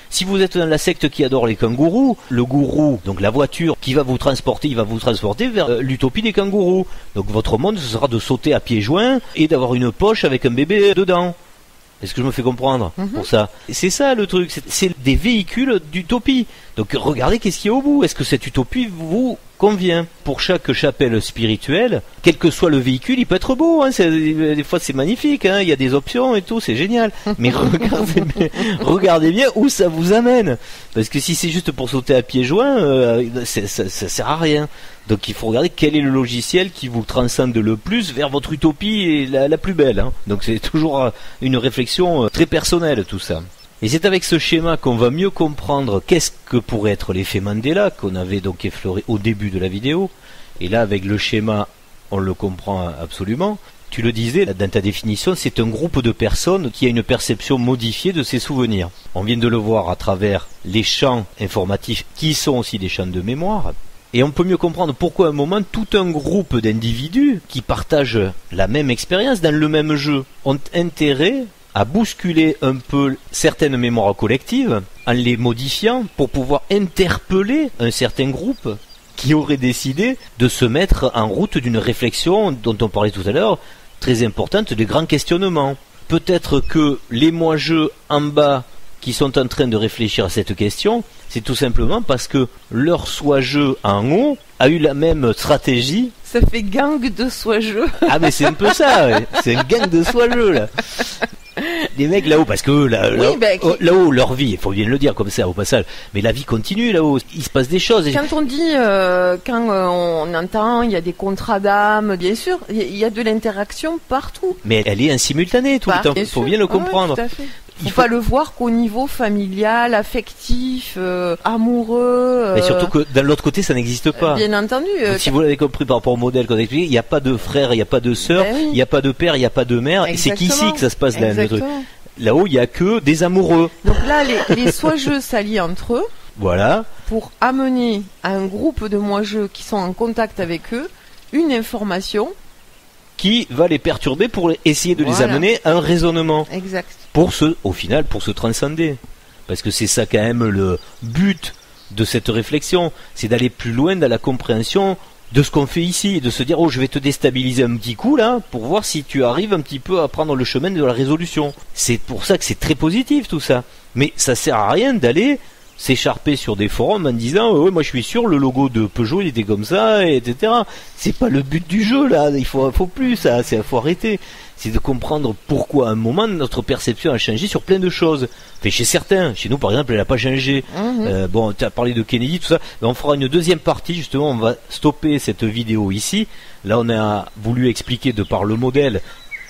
Si vous êtes dans la secte qui adore les kangourous, le gourou, donc la voiture qui va vous transporter, il va vous transporter vers l'utopie des kangourous. Donc votre monde, ce sera de sauter à pieds joints et d'avoir une poche avec un bébé dedans. Est-ce que je me fais comprendre pour ça? C'est ça le truc, c'est des véhicules d'utopie. Donc regardez qu'est-ce qu'il y a au bout. Est-ce que cette utopie vous convient? Pour chaque chapelle spirituelle, quel que soit le véhicule, il peut être beau. Hein, des fois c'est magnifique, hein, il y a des options et tout, c'est génial. Mais regardez bien où ça vous amène. Parce que si c'est juste pour sauter à pieds joints, ça sert à rien. Donc il faut regarder quel est le logiciel qui vous transcende le plus vers votre utopie la plus belle. Hein. Donc c'est toujours une réflexion très personnelle tout ça. Et c'est avec ce schéma qu'on va mieux comprendre qu'est-ce que pourrait être l'effet Mandela qu'on avait donc effleuré au début de la vidéo. Et là avec le schéma on le comprend absolument. Tu le disais dans ta définition, c'est un groupe de personnes qui a une perception modifiée de ses souvenirs. On vient de le voir à travers les champs informatifs qui sont aussi des champs de mémoire. Et on peut mieux comprendre pourquoi à un moment tout un groupe d'individus qui partagent la même expérience dans le même jeu ont intérêt à bousculer un peu certaines mémoires collectives en les modifiant pour pouvoir interpeller un certain groupe qui aurait décidé de se mettre en route d'une réflexion dont on parlait tout à l'heure, très importante, de grands questionnements. Peut-être que les moi-jeux en bas qui sont en train de réfléchir à cette question, c'est tout simplement parce que leur soi-jeu en haut a eu la même stratégie. Ça fait gang de soi-jeu. Ah mais c'est un peu ça, ouais. C'est un gang de soi-jeu là. Les mecs là-haut, parce que là-haut, leur vie, il faut bien le dire comme ça au passage, mais la vie continue là-haut, il se passe des choses. Quand on dit, on entend, il y a des contrats d'âme, bien sûr, il y a de l'interaction partout. Mais elle est insimultanée tout le temps, il faut bien le comprendre. Ouais, tout à fait. Il faut pas le voir qu'au niveau familial, affectif, amoureux. Mais surtout que d'un l'autre côté, ça n'existe pas. Bien entendu. Si vous l'avez compris par rapport au modèle qu'on a expliqué, il n'y a pas de frère, il n'y a pas de sœur, il n'y a pas de père, il n'y a pas de mère. Exactement. Et c'est qu'ici que ça se passe là, le truc. Là-haut, il n'y a que des amoureux. Donc là, les soi-jeux s'allient entre eux. Voilà. Pour amener à un groupe de moi-jeux qui sont en contact avec eux une information qui va les perturber pour essayer de les amener à un raisonnement. Exact. Au final, pour se transcender. Parce que c'est ça quand même le but de cette réflexion, c'est d'aller plus loin dans la compréhension de ce qu'on fait ici, et de se dire, oh, je vais te déstabiliser un petit coup là, pour voir si tu arrives un petit peu à prendre le chemin de la résolution. C'est pour ça que c'est très positif tout ça. Mais ça sert à rien d'aller s'écharper sur des forums en disant ouais, moi je suis sûr le logo de Peugeot il était comme ça, etc. C'est pas le but du jeu là, il faut plus ça, faut arrêter. C'est de comprendre pourquoi à un moment notre perception a changé sur plein de choses. Enfin, chez certains, chez nous par exemple elle n'a pas changé. Bon, tu as parlé de Kennedy, tout ça, mais on fera une deuxième partie justement, on va stopper cette vidéo ici. Là on a voulu expliquer de par le modèle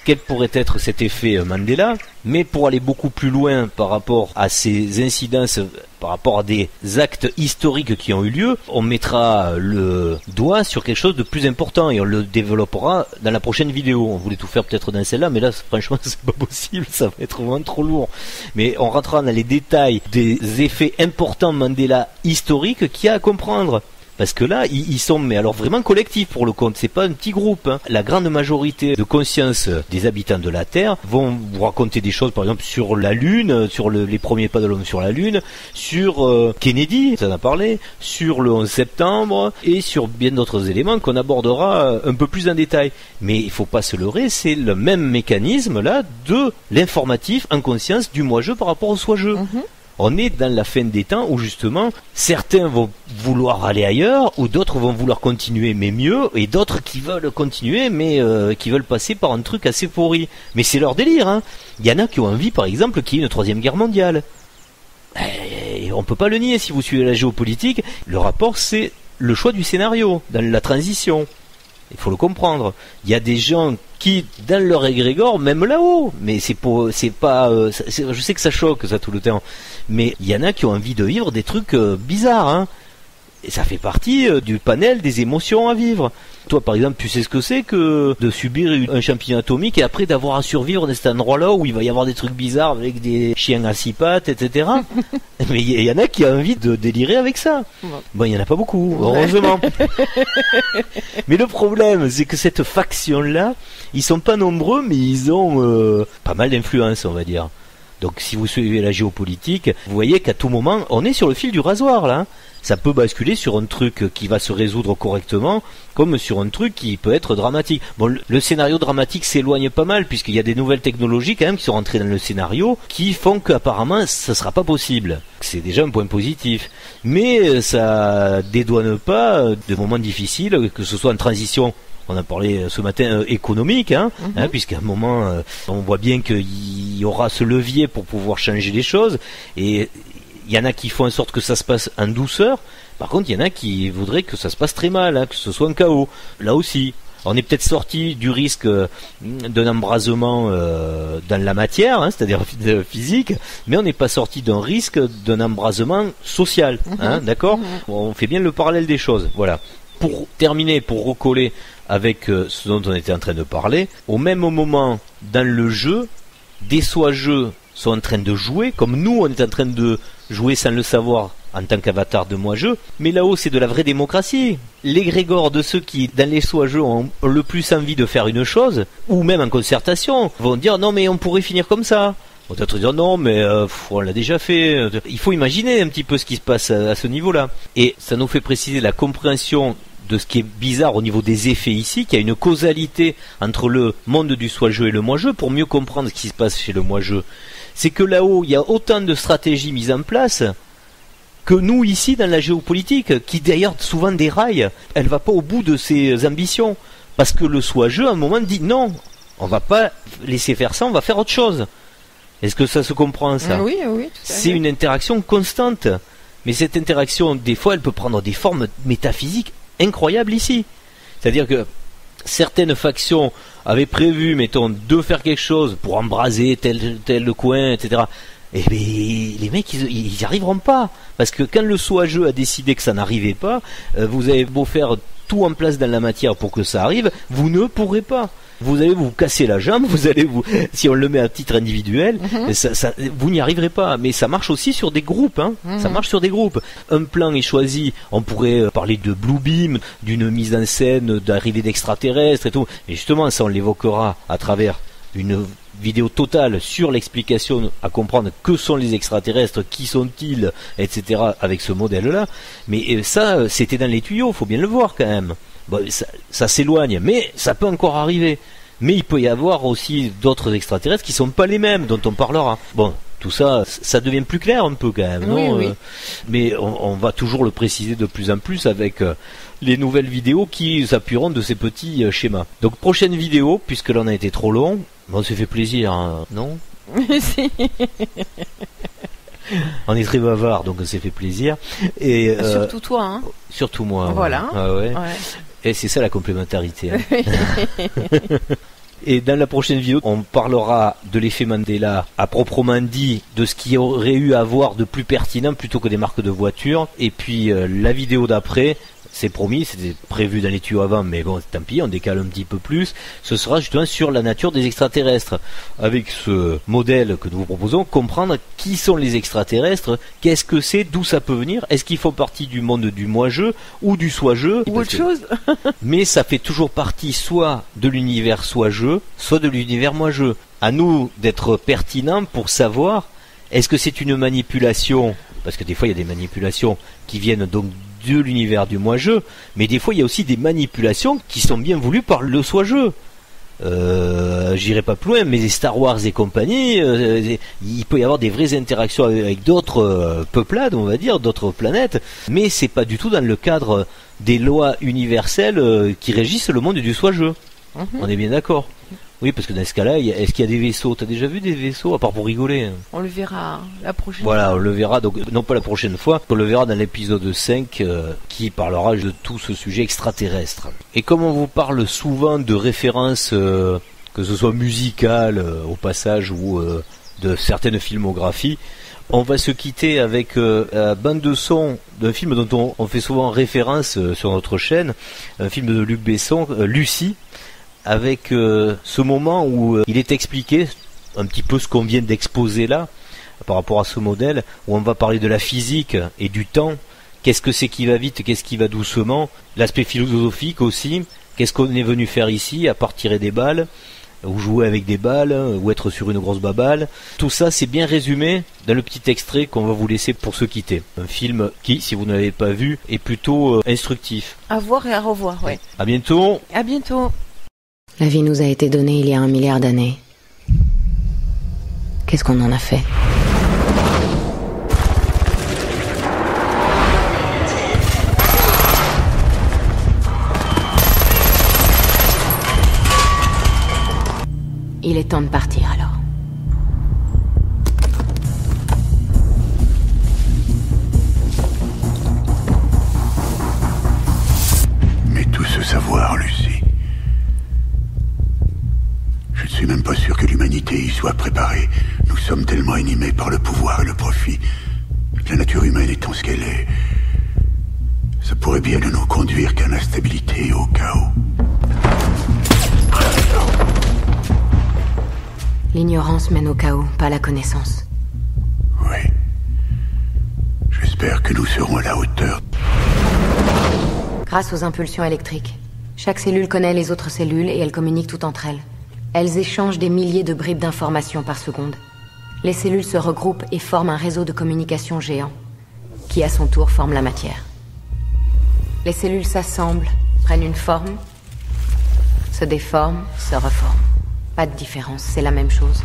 quel pourrait être cet effet Mandela, mais pour aller beaucoup plus loin par rapport à ces incidences, par rapport à des actes historiques qui ont eu lieu, on mettra le doigt sur quelque chose de plus important et on le développera dans la prochaine vidéo. On voulait tout faire peut-être dans celle-là, mais là franchement c'est pas possible, ça va être vraiment trop lourd. Mais on rentrera dans les détails des effets importants Mandela historiques qu'il y a à comprendre. Parce que là, ils sont, mais alors vraiment collectifs pour le compte, c'est pas un petit groupe. Hein. La grande majorité de conscience des habitants de la Terre vont vous raconter des choses, par exemple, sur la Lune, sur les premiers pas de l'homme sur la Lune, sur Kennedy, ça en a parlé, sur le 11 septembre, et sur bien d'autres éléments qu'on abordera un peu plus en détail. Mais il faut pas se leurrer, c'est le même mécanisme là de l'informatif en conscience du moi-je par rapport au soi-je. On est dans la fin des temps où justement certains vont vouloir aller ailleurs ou d'autres vont vouloir continuer mais mieux et d'autres qui veulent continuer mais qui veulent passer par un truc assez pourri. Mais c'est leur délire, hein. Il y en a qui ont envie par exemple qu'il y ait une 3e guerre mondiale. Et on peut pas le nier si vous suivez la géopolitique. Le rapport c'est le choix du scénario dans la transition. Il faut le comprendre. Il y a des gens qui, dans leur égrégore, même là-haut, mais je sais que ça choque ça tout le temps, mais il y en a qui ont envie de vivre des trucs bizarres, hein. Et ça fait partie du panel des émotions à vivre. Toi, par exemple, tu sais ce que c'est que de subir un champignon atomique et après d'avoir à survivre dans cet endroit-là où il va y avoir des trucs bizarres avec des chiens à 6 pattes, etc. Mais il y en a qui ont envie de délirer avec ça. Bon, il y en a pas beaucoup, heureusement. Mais le problème, c'est que cette faction-là, ils sont pas nombreux, mais ils ont pas mal d'influence, on va dire. Donc, si vous suivez la géopolitique, vous voyez qu'à tout moment, on est sur le fil du rasoir, là. Ça peut basculer sur un truc qui va se résoudre correctement, comme sur un truc qui peut être dramatique. Bon, le scénario dramatique s'éloigne pas mal, puisqu'il y a des nouvelles technologies quand même qui sont rentrées dans le scénario, qui font qu'apparemment ça sera pas possible. C'est déjà un point positif. Mais ça dédouane pas de moments difficiles, que ce soit en transition. On a parlé ce matin économique, hein, puisqu'à un moment, on voit bien qu'il y aura ce levier pour pouvoir changer les choses, et il y en a qui font en sorte que ça se passe en douceur. Par contre, il y en a qui voudraient que ça se passe très mal, hein, que ce soit un chaos. Là aussi, on est peut-être sorti du risque d'un embrasement dans la matière, hein, c'est-à-dire physique, mais on n'est pas sorti d'un risque d'un embrasement social, hein, d'accord ? On fait bien le parallèle des choses, voilà. Pour terminer, pour recoller avec ce dont on était en train de parler, au même moment, dans le jeu, des jeux sont en train de jouer, comme nous on est en train de jouer sans le savoir en tant qu'avatar de moi-jeu, mais là-haut c'est de la vraie démocratie. L'égrégore de ceux qui, dans les jeux ont le plus envie de faire une chose, ou même en concertation, vont dire non mais on pourrait finir comme ça. On va dire non mais on l'a déjà fait. Il faut imaginer un petit peu ce qui se passe à ce niveau-là. Et ça nous fait préciser la compréhension de ce qui est bizarre au niveau des effets ici, qu'il y a une causalité entre le monde du soi-jeu et le moi-jeu, pour mieux comprendre ce qui se passe chez le moi-jeu. C'est que là-haut, il y a autant de stratégies mises en place que nous ici dans la géopolitique, qui d'ailleurs souvent déraille. Elle va pas au bout de ses ambitions, parce que le soi-jeu à un moment dit non, on va pas laisser faire ça, on va faire autre chose. Est-ce que ça se comprend ça ? Oui, oui. C'est une interaction constante, mais cette interaction des fois elle peut prendre des formes métaphysiques incroyables ici. C'est-à-dire que certaines factions avaient prévu, mettons, de faire quelque chose pour embraser tel coin, etc. Et bien, les mecs, ils y arriveront pas. Parce que quand le soi-jeu a décidé que ça n'arrivait pas, vous avez beau faire tout en place dans la matière pour que ça arrive, vous ne pourrez pas. Vous allez vous casser la jambe, si on le met à titre individuel, vous n'y arriverez pas. Mais ça marche aussi sur des groupes, hein. Ça marche sur des groupes. Un plan est choisi, on pourrait parler de Blue Beam, d'une mise en scène, d'arrivée d'extraterrestres et tout. Mais justement, ça on l'évoquera à travers une vidéo totale sur l'explication à comprendre que sont les extraterrestres, qui sont-ils, etc. avec ce modèle-là. Mais ça, c'était dans les tuyaux, faut bien le voir quand même. Bon, ça s'éloigne, mais ça peut encore arriver. Mais il peut y avoir aussi d'autres extraterrestres qui sont pas les mêmes, dont on parlera. Bon, tout ça, ça devient plus clair un peu quand même, non ? Oui. Mais on va toujours le préciser de plus en plus avec les nouvelles vidéos qui s'appuieront de ces petits schémas. Donc prochaine vidéo, puisque là on a été trop long, on s'est fait plaisir, hein, non ? On est très bavard, donc on s'est fait plaisir. Et surtout toi, hein. Surtout moi. Voilà. Ouais. Et c'est ça la complémentarité. Hein. Et dans la prochaine vidéo, on parlera de l'effet Mandela à proprement dit, de ce qu'il y aurait eu à voir de plus pertinent plutôt que des marques de voitures. Et puis la vidéo d'après, c'est promis, c'était prévu dans les tuyaux avant, mais bon, tant pis, on décale un petit peu plus. Ce sera justement sur la nature des extraterrestres. Avec ce modèle que nous vous proposons, comprendre qui sont les extraterrestres, qu'est-ce que c'est, d'où ça peut venir, est-ce qu'ils font partie du monde du moi-jeu ou du soi-jeu, ou autre chose. Mais ça fait toujours partie soit de l'univers soi-jeu, soit de l'univers moi-jeu. À nous d'être pertinents pour savoir, est-ce que c'est une manipulation, parce que des fois il y a des manipulations qui viennent donc de l'univers du moi-jeu, mais des fois il y a aussi des manipulations qui sont bien voulues par le soi-jeu. j'irai pas plus loin, mais les Star Wars et compagnie, il peut y avoir des vraies interactions avec d'autres peuplades, on va dire, d'autres planètes, mais c'est pas du tout dans le cadre des lois universelles qui régissent le monde du soi-jeu. On est bien d'accord. Oui, parce que dans ce cas-là, est-ce qu'il y a des vaisseaux? T'as déjà vu des vaisseaux, à part pour rigoler? On le verra la prochaine fois. Voilà, on le verra, donc non pas la prochaine fois, on le verra dans l'épisode 5 qui parlera de tout ce sujet extraterrestre. Et comme on vous parle souvent de références, que ce soit musicales au passage ou de certaines filmographies, on va se quitter avec la bande de son d'un film dont on fait souvent référence sur notre chaîne, un film de Luc Besson, Lucie, avec ce moment où il est expliqué un petit peu ce qu'on vient d'exposer là par rapport à ce modèle, où on va parler de la physique et du temps, qu'est-ce que c'est qui va vite, qu'est-ce qui va doucement, l'aspect philosophique aussi, qu'est-ce qu'on est venu faire ici à part tirer des balles, ou jouer avec des balles, ou être sur une grosse baballe. Tout ça c'est bien résumé dans le petit extrait qu'on va vous laisser pour se quitter. Un film qui, si vous ne l'avez pas vu, est plutôt instructif. À voir et à revoir, ouais. À bientôt. À bientôt. La vie nous a été donnée il y a 1 milliard d'années. Qu'est-ce qu'on en a fait? Il est temps de partir alors. Mais tout ce savoir, Lucie, je ne suis même pas sûr que l'humanité y soit préparée. Nous sommes tellement animés par le pouvoir et le profit. La nature humaine étant ce qu'elle est, ça pourrait bien ne nous conduire qu'à l'instabilité et au chaos. L'ignorance mène au chaos, pas la connaissance. Oui. J'espère que nous serons à la hauteur. Grâce aux impulsions électriques, chaque cellule connaît les autres cellules et elles communiquent toutes entre elles. Elles échangent des milliers de bribes d'informations par seconde. Les cellules se regroupent et forment un réseau de communication géant, qui à son tour forme la matière. Les cellules s'assemblent, prennent une forme, se déforment, se reforment. Pas de différence, c'est la même chose.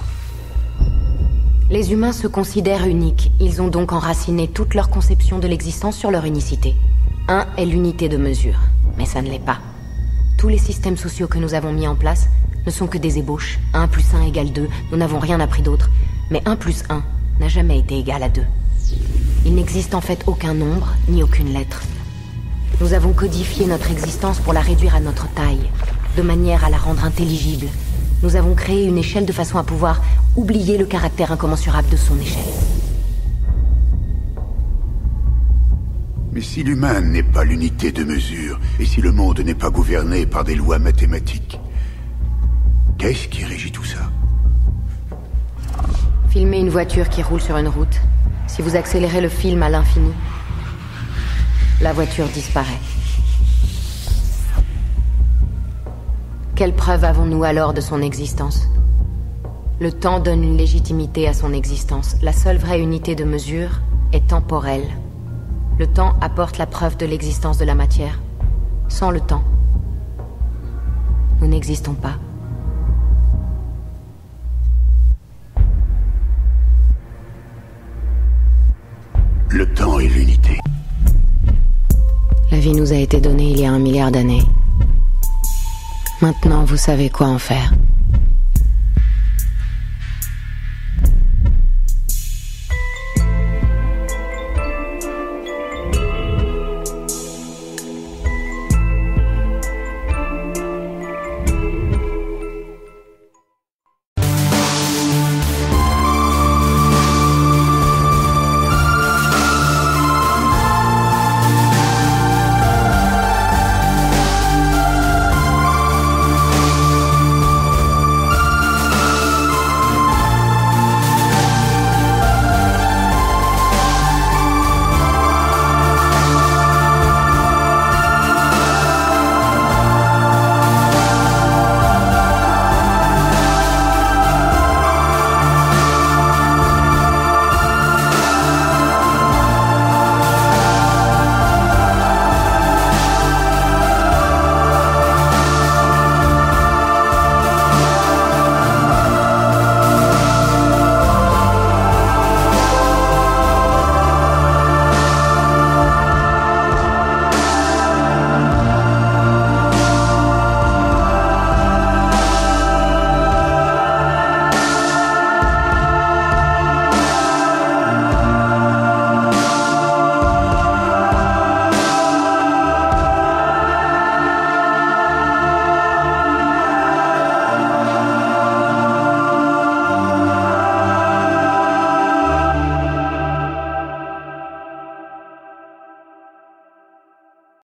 Les humains se considèrent uniques, ils ont donc enraciné toute leur conception de l'existence sur leur unicité. 1 est l'unité de mesure, mais ça ne l'est pas. Tous les systèmes sociaux que nous avons mis en place ne sont que des ébauches. 1 + 1 = 2, nous n'avons rien appris d'autre. Mais 1 + 1 n'a jamais été égal à 2. Il n'existe en fait aucun nombre, ni aucune lettre. Nous avons codifié notre existence pour la réduire à notre taille, de manière à la rendre intelligible. Nous avons créé une échelle de façon à pouvoir oublier le caractère incommensurable de son échelle. Mais si l'humain n'est pas l'unité de mesure, et si le monde n'est pas gouverné par des lois mathématiques, qu'est-ce qui régit tout ça? Filmez une voiture qui roule sur une route. Si vous accélérez le film à l'infini, la voiture disparaît. Quelle preuve avons-nous alors de son existence? Le temps donne une légitimité à son existence. La seule vraie unité de mesure est temporelle. Le temps apporte la preuve de l'existence de la matière. Sans le temps, nous n'existons pas. Le temps est l'unité. La vie nous a été donnée il y a 1 milliard d'années. Maintenant, vous savez quoi en faire.